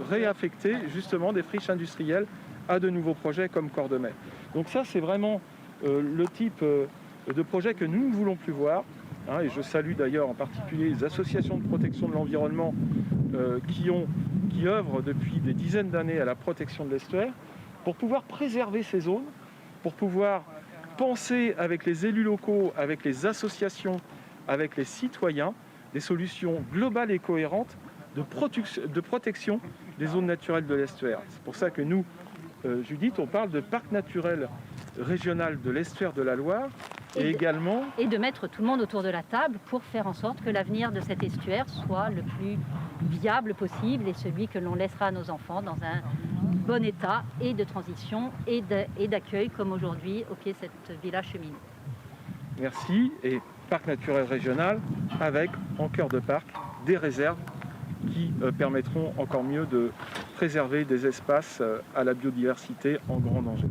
réaffecter justement des friches industrielles à de nouveaux projets comme Cordemais. Donc ça, c'est vraiment le type de projet que nous ne voulons plus voir. Et je salue d'ailleurs en particulier les associations de protection de l'environnement qui œuvrent depuis des dizaines d'années à la protection de l'estuaire, pour pouvoir préserver ces zones, pour pouvoir penser avec les élus locaux, avec les associations, avec les citoyens, des solutions globales et cohérentes de protection des zones naturelles de l'estuaire. C'est pour ça que nous, Judith, on parle de parc naturel régional de l'estuaire de la Loire et également... Et de mettre tout le monde autour de la table pour faire en sorte que l'avenir de cet estuaire soit le plus viable possible et celui que l'on laissera à nos enfants dans un bon état et de transition et d'accueil comme aujourd'hui au pied de cette villa cheminot. Merci. Et parc naturel régional avec, en cœur de parc, des réserves qui permettront encore mieux de préserver des espaces à la biodiversité en grand danger.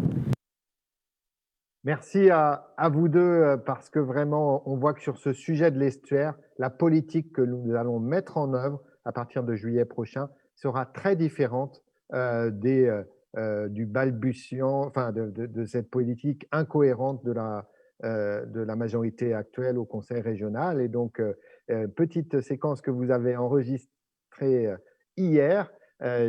Merci à vous deux, parce que vraiment, on voit que sur ce sujet de l'estuaire, la politique que nous allons mettre en œuvre à partir de juillet prochain sera très différente du balbutiant, enfin de cette politique incohérente de la majorité actuelle au Conseil régional. Et donc, petite séquence que vous avez enregistrée hier,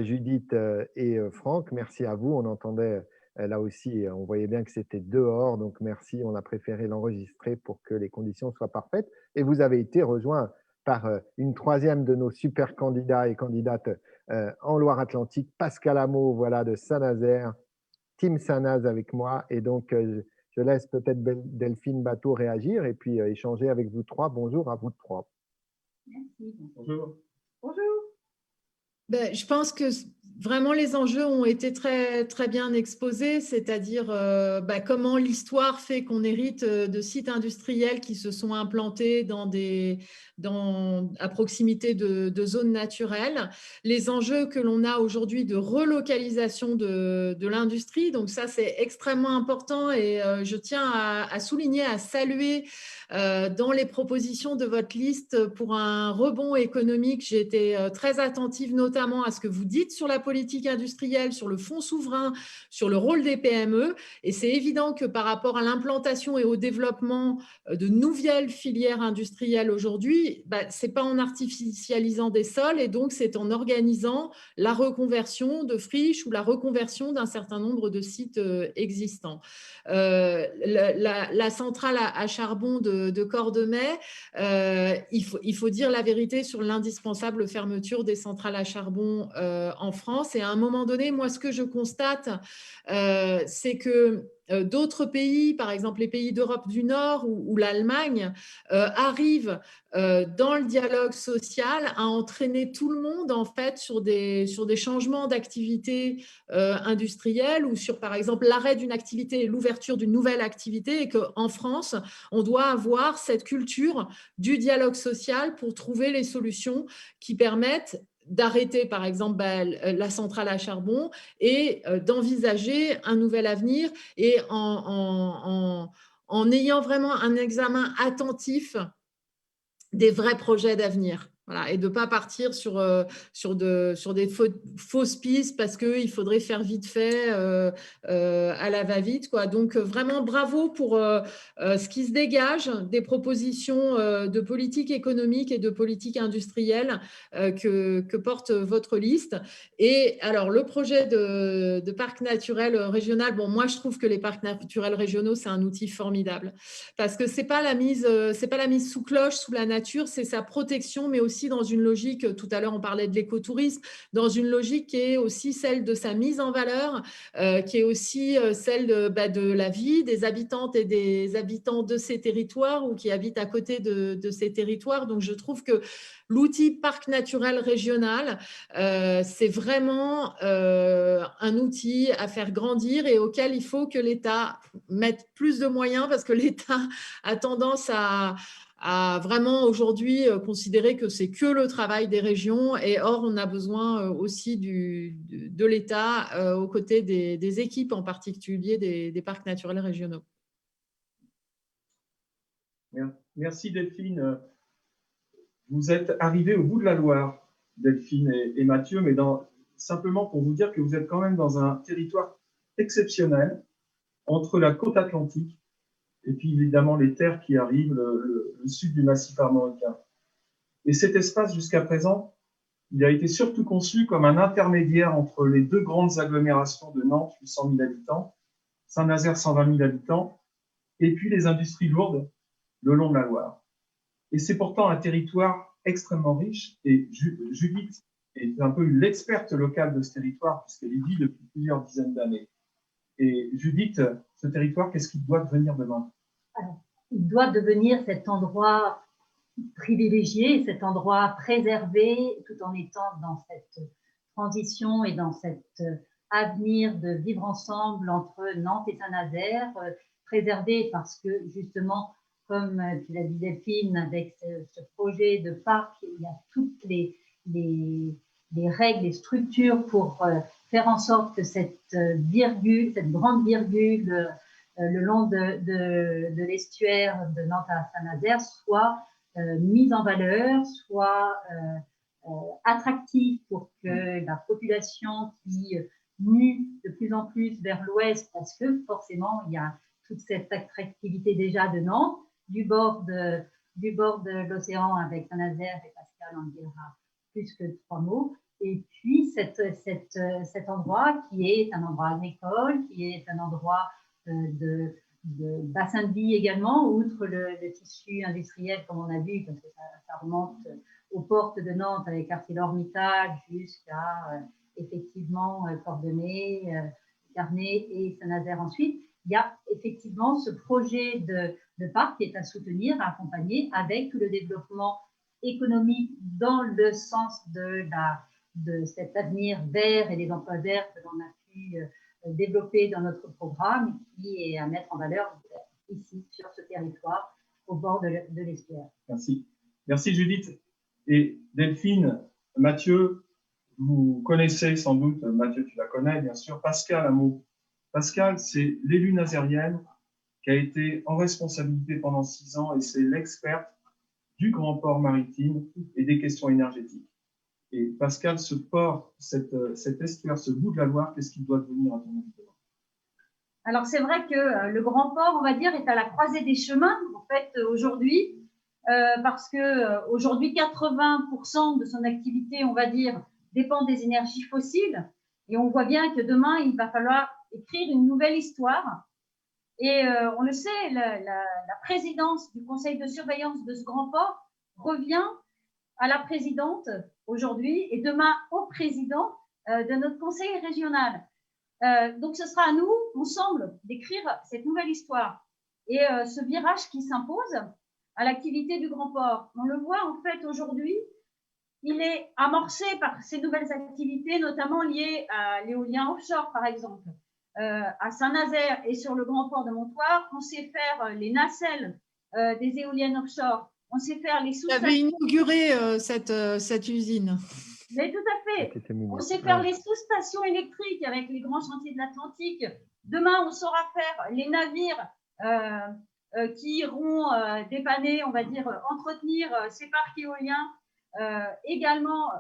Judith et Franck, merci à vous. On entendait là aussi, on voyait bien que c'était dehors, donc merci, on a préféré l'enregistrer pour que les conditions soient parfaites. Et vous avez été rejoint par une troisième de nos super candidats et candidates en Loire-Atlantique, Pascal Hameau, voilà, de Saint-Nazaire, Team Saint-Naz avec moi. Et donc, je laisse peut-être Delphine Bateau réagir et puis échanger avec vous trois. Bonjour à vous trois. Merci. Bonjour. Bonjour. Ben, je pense que vraiment les enjeux ont été très, très bien exposés, c'est-à-dire comment l'histoire fait qu'on hérite de sites industriels qui se sont implantés à proximité de zones naturelles, les enjeux que l'on a aujourd'hui de relocalisation de l'industrie. Donc ça, c'est extrêmement important et je tiens à souligner, à saluer dans les propositions de votre liste pour un rebond économique. J'ai été très attentive notamment à ce que vous dites sur la politique industrielle, sur le fonds souverain, sur le rôle des PME. Et c'est évident que par rapport à l'implantation et au développement de nouvelles filières industrielles aujourd'hui, ce n'est pas en artificialisant des sols et donc c'est en organisant la reconversion de friches ou la reconversion d'un certain nombre de sites existants. La centrale à charbon de Cordemais, il faut dire la vérité sur l'indispensable fermeture des centrales à charbon en France. Et à un moment donné, moi, ce que je constate, c'est que d'autres pays, par exemple les pays d'Europe du Nord ou l'Allemagne, arrivent dans le dialogue social à entraîner tout le monde en fait sur des changements d'activité industrielle ou sur par exemple l'arrêt d'une activité et l'ouverture d'une nouvelle activité, et qu'en France, on doit avoir cette culture du dialogue social pour trouver les solutions qui permettent d'arrêter par exemple la centrale à charbon et d'envisager un nouvel avenir et en ayant vraiment un examen attentif des vrais projets d'avenir. Voilà, et de ne pas partir sur des fausses pistes parce qu'il faudrait faire vite fait à la va-vite, quoi. Donc, vraiment, bravo pour ce qui se dégage des propositions de politique économique et de politique industrielle que porte votre liste. Et alors, le projet de parc naturel régional, bon, moi, je trouve que les parcs naturels régionaux, c'est un outil formidable parce que c'est pas la mise sous cloche, sous la nature, c'est sa protection, mais aussi dans une logique, tout à l'heure on parlait de l'écotourisme, dans une logique qui est aussi celle de sa mise en valeur, qui est aussi celle de la vie des habitantes et des habitants de ces territoires ou qui habitent à côté de ces territoires. Donc je trouve que l'outil parc naturel régional, c'est vraiment un outil à faire grandir et auquel il faut que l'État mette plus de moyens parce que l'État a tendance à vraiment aujourd'hui considérer que c'est que le travail des régions et or on a besoin aussi de l'État aux côtés des équipes, en particulier des parcs naturels régionaux. Merci Delphine. Vous êtes arrivés au bout de la Loire, Delphine et Mathieu, mais simplement pour vous dire que vous êtes quand même dans un territoire exceptionnel entre la côte atlantique et puis évidemment les terres qui arrivent, le sud du massif armoricain. Et cet espace, jusqu'à présent, il a été surtout conçu comme un intermédiaire entre les deux grandes agglomérations de Nantes, 800 000 habitants, Saint-Nazaire, 120 000 habitants, et puis les industries lourdes le long de la Loire. Et c'est pourtant un territoire extrêmement riche, et Judith est un peu l'experte locale de ce territoire, puisqu'elle y vit depuis plusieurs dizaines d'années. Et Judith, ce territoire, qu'est-ce qu'il doit devenir demain? Alors, il doit devenir cet endroit privilégié, cet endroit préservé, tout en étant dans cette transition et dans cet avenir de vivre ensemble entre Nantes et Saint-Nazaire, préservé parce que justement, comme tu l'as dit Delphine, avec ce projet de parc, il y a toutes les règles, les structures pour faire en sorte que cette virgule, cette grande virgule le long de l'estuaire de Nantes à Saint-Nazaire soit mise en valeur, soit attractive pour que la population qui mue de plus en plus vers l'ouest, parce que forcément il y a toute cette attractivité déjà de Nantes, du bord de l'océan avec Saint-Nazaire, et Pascal en dira plus que 3 mots, et puis cet endroit qui est un endroit agricole, qui est un endroit de bassin de vie également, outre le tissu industriel comme on a vu, parce que ça remonte aux portes de Nantes avec ArcelorMittal jusqu'à effectivement Cordemais, Carnet et Saint-Nazaire ensuite. Il y a effectivement ce projet de parc qui est à soutenir, à accompagner avec tout le développement économique dans le sens de cet avenir vert et des emplois verts que l'on a pu développer dans notre programme, qui est à mettre en valeur ici, sur ce territoire, au bord de l'estuaire. Merci. Merci Judith. Et Delphine, Mathieu, vous connaissez sans doute, Mathieu tu la connais bien sûr, Pascal Hameau. Pascal, c'est l'élu nazérienne qui a été en responsabilité pendant 6 ans et c'est l'experte du grand port maritime et des questions énergétiques. Et Pascal, ce port, cet estuaire, ce bout de la Loire, qu'est-ce qu'il doit devenir à ton avis? Alors c'est vrai que le grand port, on va dire, est à la croisée des chemins en fait aujourd'hui, parce que aujourd'hui 80% de son activité, on va dire, dépend des énergies fossiles, et on voit bien que demain il va falloir écrire une nouvelle histoire. Et on le sait, la présidence du conseil de surveillance de ce grand port revient à la présidente aujourd'hui et demain au président de notre conseil régional. Donc ce sera à nous, ensemble, d'écrire cette nouvelle histoire. Et ce virage qui s'impose à l'activité du grand port, on le voit en fait aujourd'hui, il est amorcé par ces nouvelles activités, notamment liées à l'éolien offshore par exemple. À Saint-Nazaire et sur le grand port de Montoire, on sait faire les nacelles des éoliennes offshore, on sait faire les sous-stations. Vous avez inauguré cette usine. Mais tout à fait. On sait faire les sous-stations électriques avec les grands chantiers de l'Atlantique. Demain, on saura faire les navires qui iront dépanner, on va dire, entretenir ces parcs éoliens également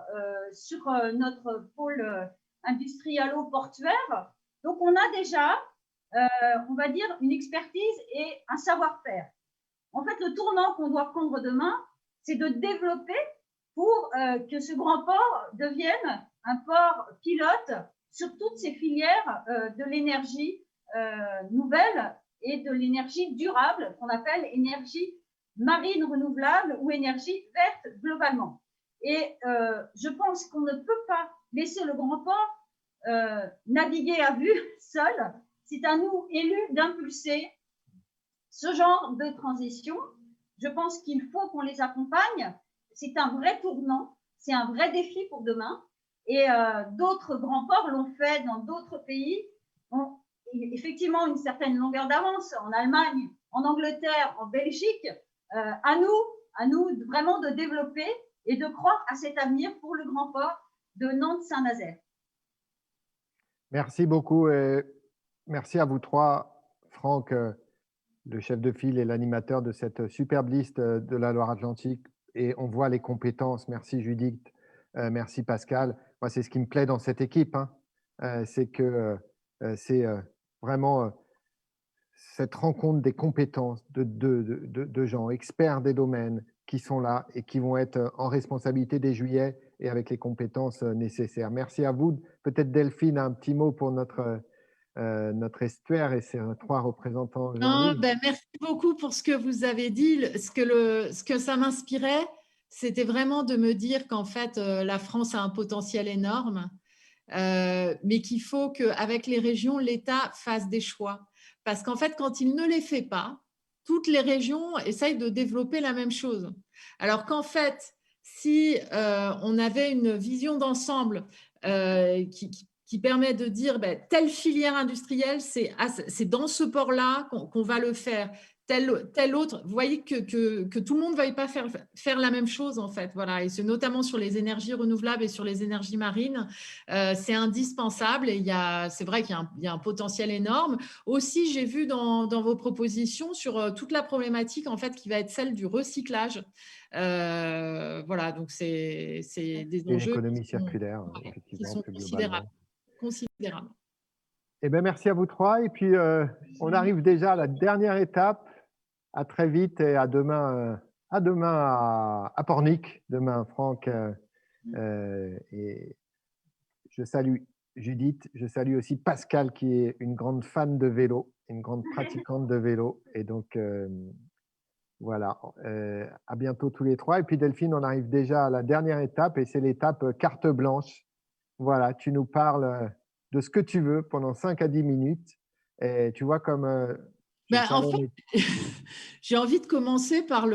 sur notre pôle industrialo-portuaire. Donc, on a déjà, on va dire, une expertise et un savoir-faire. En fait, le tournant qu'on doit prendre demain, c'est de développer pour que ce grand port devienne un port pilote sur toutes ces filières de l'énergie nouvelle et de l'énergie durable, qu'on appelle énergie marine renouvelable ou énergie verte globalement. Et je pense qu'on ne peut pas laisser le grand port naviguer à vue seul. C'est à nous, élus, d'impulser ce genre de transition. Je pense qu'il faut qu'on les accompagne. C'est un vrai tournant, c'est un vrai défi pour demain. Et d'autres grands ports l'ont fait dans d'autres pays, ont effectivement une certaine longueur d'avance, en Allemagne, en Angleterre, en Belgique. À nous vraiment de développer et de croire à cet avenir pour le grand port de Nantes-Saint-Nazaire. Merci beaucoup et merci à vous trois, Franck, le chef de file et l'animateur de cette superbe liste de la Loire-Atlantique. Et on voit les compétences. Merci Judith, merci Pascal. Moi, c'est ce qui me plaît dans cette équipe, hein. C'est que c'est vraiment cette rencontre des compétences de gens experts des domaines qui sont là et qui vont être en responsabilité dès juillet et avec les compétences nécessaires. Merci à vous. Peut-être Delphine, un petit mot pour notre estuaire et ses trois représentants. Merci beaucoup pour ce que vous avez dit. Ce que ça m'inspirait, c'était vraiment de me dire qu'en fait, la France a un potentiel énorme, mais qu'il faut qu'avec les régions, l'État fasse des choix. Parce qu'en fait, quand il ne les fait pas, toutes les régions essayent de développer la même chose. Alors qu'en fait, si on avait une vision d'ensemble qui permet de dire telle filière industrielle, c'est dans ce port-là qu'on va le faire, tel autre. Vous voyez que tout le monde ne veuille pas faire la même chose, en fait. Voilà. Et c'est notamment sur les énergies renouvelables et sur les énergies marines, c'est indispensable. Et c'est vrai qu'il y a un potentiel énorme. Aussi, j'ai vu dans vos propositions sur toute la problématique, en fait, qui va être celle du recyclage. Voilà, donc c'est des enjeux l'économie circulaire, qui sont considérables. Eh bien, merci à vous trois. Et puis, on arrive déjà à la dernière étape. À très vite et à demain à Pornic. Demain, Franck. Et je salue Judith. Je salue aussi Pascal, qui est une grande fan de vélo, une grande pratiquante de vélo. Et donc, voilà. À bientôt tous les trois. Et puis, Delphine, on arrive déjà à la dernière étape et c'est l'étape carte blanche. Voilà, tu nous parles de ce que tu veux pendant 5 à 10 minutes. Et tu vois comme… en fait, j'ai envie de commencer par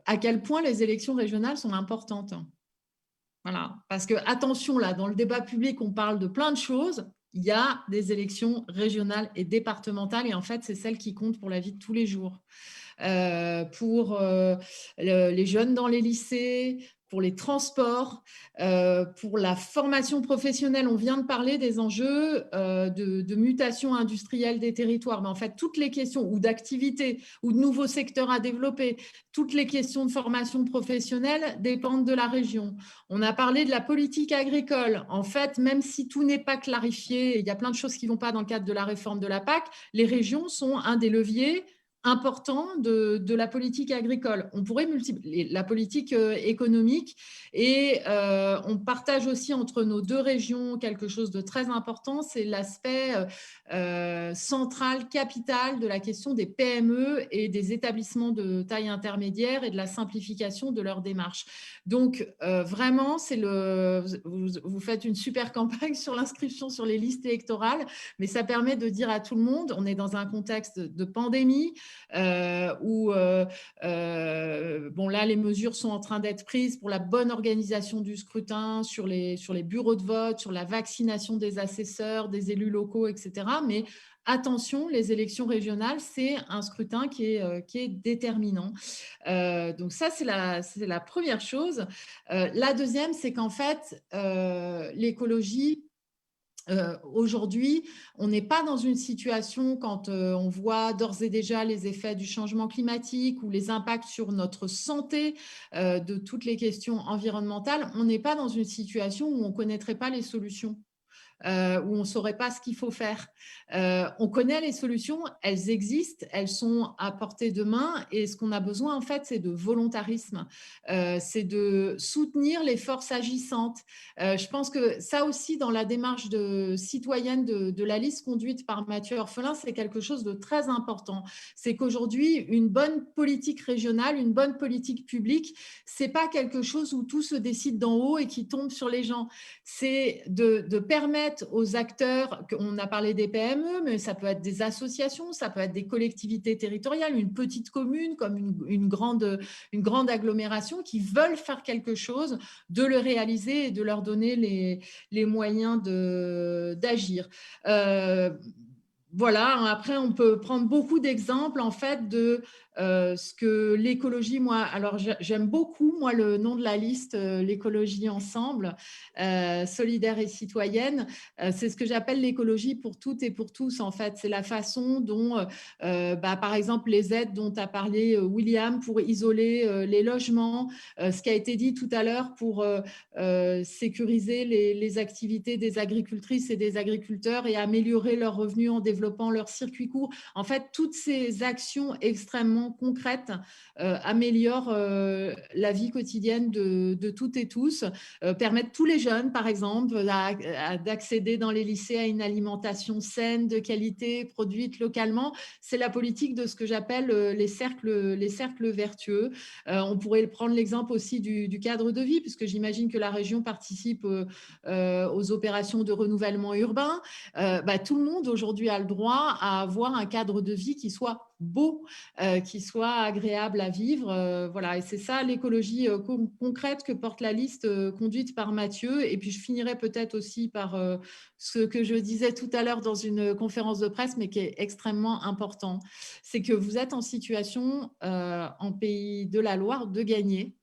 à quel point les élections régionales sont importantes. Voilà, parce que attention, là, dans le débat public, on parle de plein de choses. Il y a des élections régionales et départementales, et en fait, c'est celles qui comptent pour la vie de tous les jours. Pour les jeunes dans les lycées, pour les transports, pour la formation professionnelle. On vient de parler des enjeux de mutation industrielle des territoires, mais en fait, toutes les questions ou d'activité ou de nouveaux secteurs à développer, toutes les questions de formation professionnelle dépendent de la région. On a parlé de la politique agricole. En fait, même si tout n'est pas clarifié, il y a plein de choses qui ne vont pas dans le cadre de la réforme de la PAC, les régions sont un des leviers important de la politique agricole. On pourrait multiplier la politique économique et on partage aussi entre nos deux régions quelque chose de très important, c'est l'aspect central, capital de la question des PME et des établissements de taille intermédiaire et de la simplification de leur démarche. Donc, vraiment, vous faites une super campagne sur l'inscription sur les listes électorales, mais ça permet de dire à tout le monde, on est dans un contexte de pandémie, où là les mesures sont en train d'être prises pour la bonne organisation du scrutin, sur les bureaux de vote, sur la vaccination des assesseurs, des élus locaux, etc. Mais attention, les élections régionales, c'est un scrutin qui est déterminant. Donc ça, c'est la première chose. La deuxième, c'est qu'en fait, l'écologie, Aujourd'hui, on n'est pas dans une situation quand on voit d'ores et déjà les effets du changement climatique ou les impacts sur notre santé de toutes les questions environnementales, on n'est pas dans une situation où on ne connaîtrait pas les solutions. Où on ne saurait pas ce qu'il faut faire. On connaît les solutions, elles existent, elles sont à portée de main et ce qu'on a besoin en fait, c'est de volontarisme, c'est de soutenir les forces agissantes. Je pense que ça aussi dans la démarche citoyenne de la liste conduite par Mathieu Orphelin, c'est quelque chose de très important. C'est qu'aujourd'hui, une bonne politique régionale, une bonne politique publique, c'est pas quelque chose où tout se décide d'en haut et qui tombe sur les gens. C'est de permettre aux acteurs, on a parlé des PME, mais ça peut être des associations, ça peut être des collectivités territoriales, une petite commune comme une grande agglomération qui veulent faire quelque chose, de le réaliser et de leur donner les moyens d'agir. Voilà, après on peut prendre beaucoup d'exemples en fait de ce que l'écologie, moi, alors j'aime beaucoup moi le nom de la liste, l'écologie ensemble, solidaire et citoyenne, c'est ce que j'appelle l'écologie pour toutes et pour tous en fait, c'est la façon dont par exemple les aides dont a parlé William pour isoler les logements, ce qui a été dit tout à l'heure pour sécuriser les activités des agricultrices et des agriculteurs et améliorer leurs revenus en développant leurs circuits courts. En fait, toutes ces actions extrêmement concrètes améliorent la vie quotidienne de toutes et tous, permettent tous les jeunes, par exemple, d'accéder dans les lycées à une alimentation saine, de qualité, produite localement. C'est la politique de ce que j'appelle les cercles vertueux. On pourrait prendre l'exemple aussi du cadre de vie, puisque j'imagine que la région participe aux opérations de renouvellement urbain. Tout le monde aujourd'hui a le droit à avoir un cadre de vie qui soit beau, qui soit agréable à vivre. Voilà. Et c'est ça l'écologie concrète que porte la liste conduite par Mathieu. Et puis je finirai peut-être aussi par ce que je disais tout à l'heure dans une conférence de presse, mais qui est extrêmement important. C'est que vous êtes en situation en Pays de la Loire de gagner.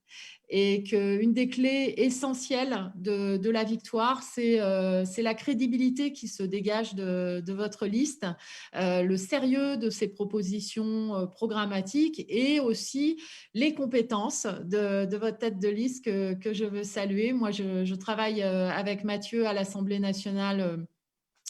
Et qu'une des clés essentielles de la victoire, c'est la crédibilité qui se dégage de votre liste, le sérieux de ces propositions programmatiques et aussi les compétences de votre tête de liste que je veux saluer. Moi, je travaille avec Mathieu à l'Assemblée nationale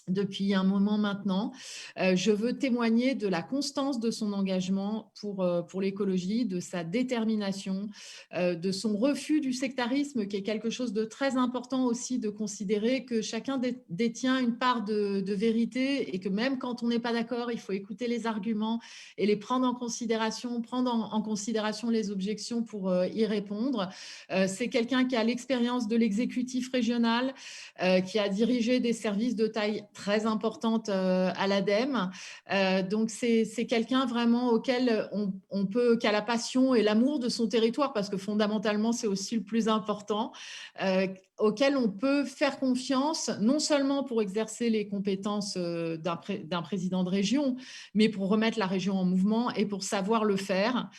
depuis un moment maintenant. Je veux témoigner de la constance de son engagement pour l'écologie, de sa détermination, de son refus du sectarisme, qui est quelque chose de très important aussi, de considérer que chacun détient une part de vérité et que même quand on n'est pas d'accord, il faut écouter les arguments et les prendre en considération, prendre en considération les objections pour y répondre. C'est quelqu'un qui a l'expérience de l'exécutif régional, qui a dirigé des services de taille très importante à l'ADEME. Donc, c'est quelqu'un vraiment auquel on peut, qui a la passion et l'amour de son territoire, parce que fondamentalement, c'est aussi le plus important, auquel on peut faire confiance, non seulement pour exercer les compétences d'un président de région, mais pour remettre la région en mouvement et pour savoir le faire,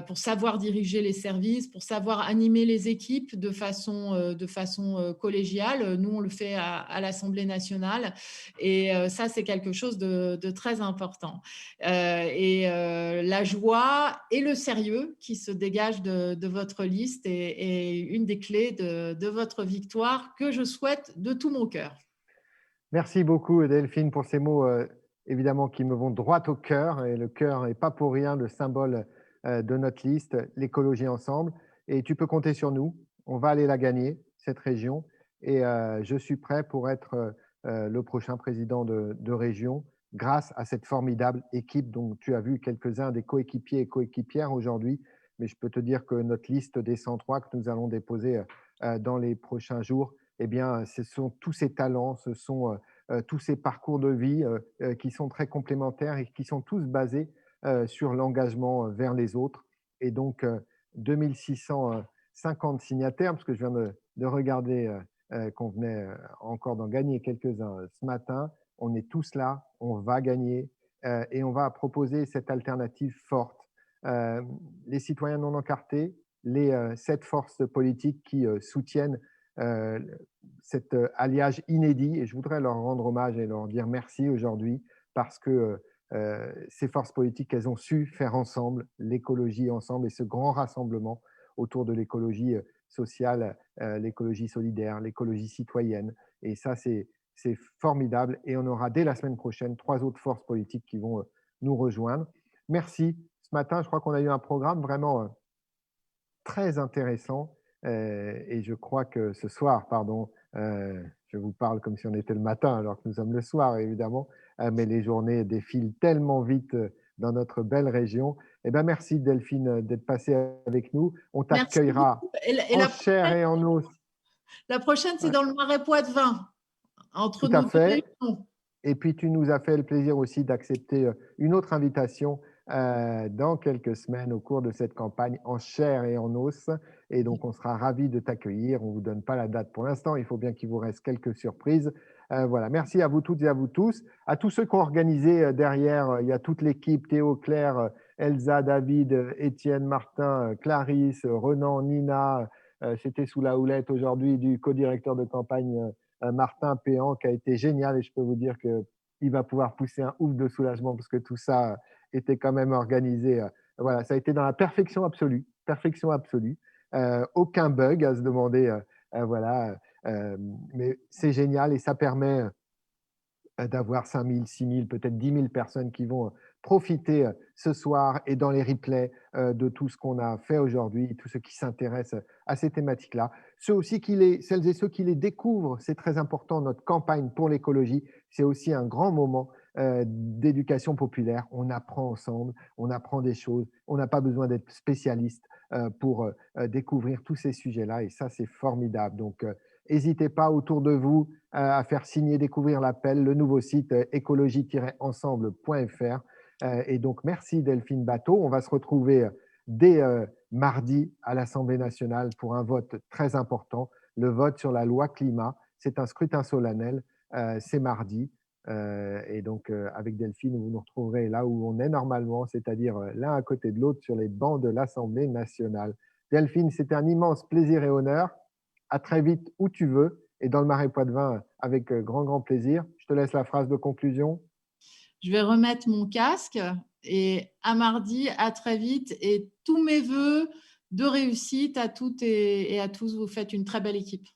pour savoir diriger les services, pour savoir animer les équipes de façon collégiale. Nous, on le fait à l'Assemblée nationale et ça, c'est quelque chose de très important. La joie et le sérieux qui se dégagent de votre liste est une des clés de votre victoire que je souhaite de tout mon cœur. Merci beaucoup Delphine pour ces mots évidemment qui me vont droit au cœur, et le cœur n'est pas pour rien le symbole de notre liste, l'écologie ensemble, et tu peux compter sur nous, on va aller la gagner cette région, et je suis prêt pour être le prochain président de région grâce à cette formidable équipe dont tu as vu quelques-uns des coéquipiers et coéquipières aujourd'hui, mais je peux te dire que notre liste des 103 que nous allons déposer dans les prochains jours, eh bien, ce sont tous ces talents, ce sont tous ces parcours de vie qui sont très complémentaires et qui sont tous basés sur l'engagement vers les autres. Et donc, 2650 signataires, parce que je viens de regarder qu'on venait encore d'en gagner quelques-uns ce matin. On est tous là, on va gagner et on va proposer cette alternative forte. Les citoyens non encartés, les 7 forces politiques qui soutiennent cet alliage inédit et je voudrais leur rendre hommage et leur dire merci aujourd'hui parce que ces forces politiques, elles ont su faire ensemble l'écologie ensemble et ce grand rassemblement autour de l'écologie sociale, l'écologie solidaire, l'écologie citoyenne. Et ça, c'est formidable. Et on aura dès la semaine prochaine 3 autres forces politiques qui vont nous rejoindre. Merci. Ce matin, je crois qu'on a eu un programme vraiment très intéressant. Et je crois que ce soir, pardon, je vous parle comme si on était le matin alors que nous sommes le soir, évidemment, mais les journées défilent tellement vite dans notre belle région. Eh bien, merci Delphine d'être passée avec nous. On t'accueillera en chair et en os. La prochaine, c'est dans le Marais Poitevin, entre Tout à nos fait. régions. Et puis, tu nous as fait le plaisir aussi d'accepter une autre invitation dans quelques semaines au cours de cette campagne en chair et en os. Et donc, on sera ravis de t'accueillir. On ne vous donne pas la date pour l'instant. Il faut bien qu'il vous reste quelques surprises. Voilà. Merci à vous toutes et à vous tous. À tous ceux qui ont organisé derrière, il y a toute l'équipe, Théo, Claire, Elsa, David, Étienne, Martin, Clarisse, Renan, Nina. C'était sous la houlette aujourd'hui du co-directeur de campagne Martin Péan, qui a été génial. Et je peux vous dire qu'il va pouvoir pousser un ouf de soulagement parce que tout ça était quand même organisé. Voilà, ça a été dans la perfection absolue. Perfection absolue. Aucun bug à se demander. Voilà. Mais c'est génial et ça permet d'avoir 5 000, 6 000, peut-être 10 000 personnes qui vont profiter ce soir et dans les replays de tout ce qu'on a fait aujourd'hui, tous ceux qui s'intéressent à ces thématiques-là. Celles et ceux qui les découvrent, c'est très important, notre campagne pour l'écologie, c'est aussi un grand moment d'éducation populaire. On apprend ensemble, on apprend des choses, on n'a pas besoin d'être spécialiste pour découvrir tous ces sujets-là et ça, c'est formidable. Donc, n'hésitez pas autour de vous à faire signer, découvrir l'appel, le nouveau site écologie-ensemble.fr. Et donc, merci Delphine Batho. On va se retrouver dès mardi à l'Assemblée nationale pour un vote très important, le vote sur la loi climat. C'est un scrutin solennel, c'est mardi. Et donc, avec Delphine, vous nous retrouverez là où on est normalement, c'est-à-dire l'un à côté de l'autre sur les bancs de l'Assemblée nationale. Delphine, c'était un immense plaisir et honneur. À très vite où tu veux et dans le Marais Poitevin avec grand plaisir. Je te laisse la phrase de conclusion. Je vais remettre mon casque et à mardi, à très vite et tous mes voeux de réussite à toutes et à tous. Vous faites une très belle équipe.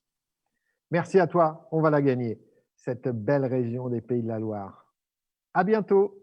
Merci à toi, on va la gagner, cette belle région des Pays de la Loire. À bientôt.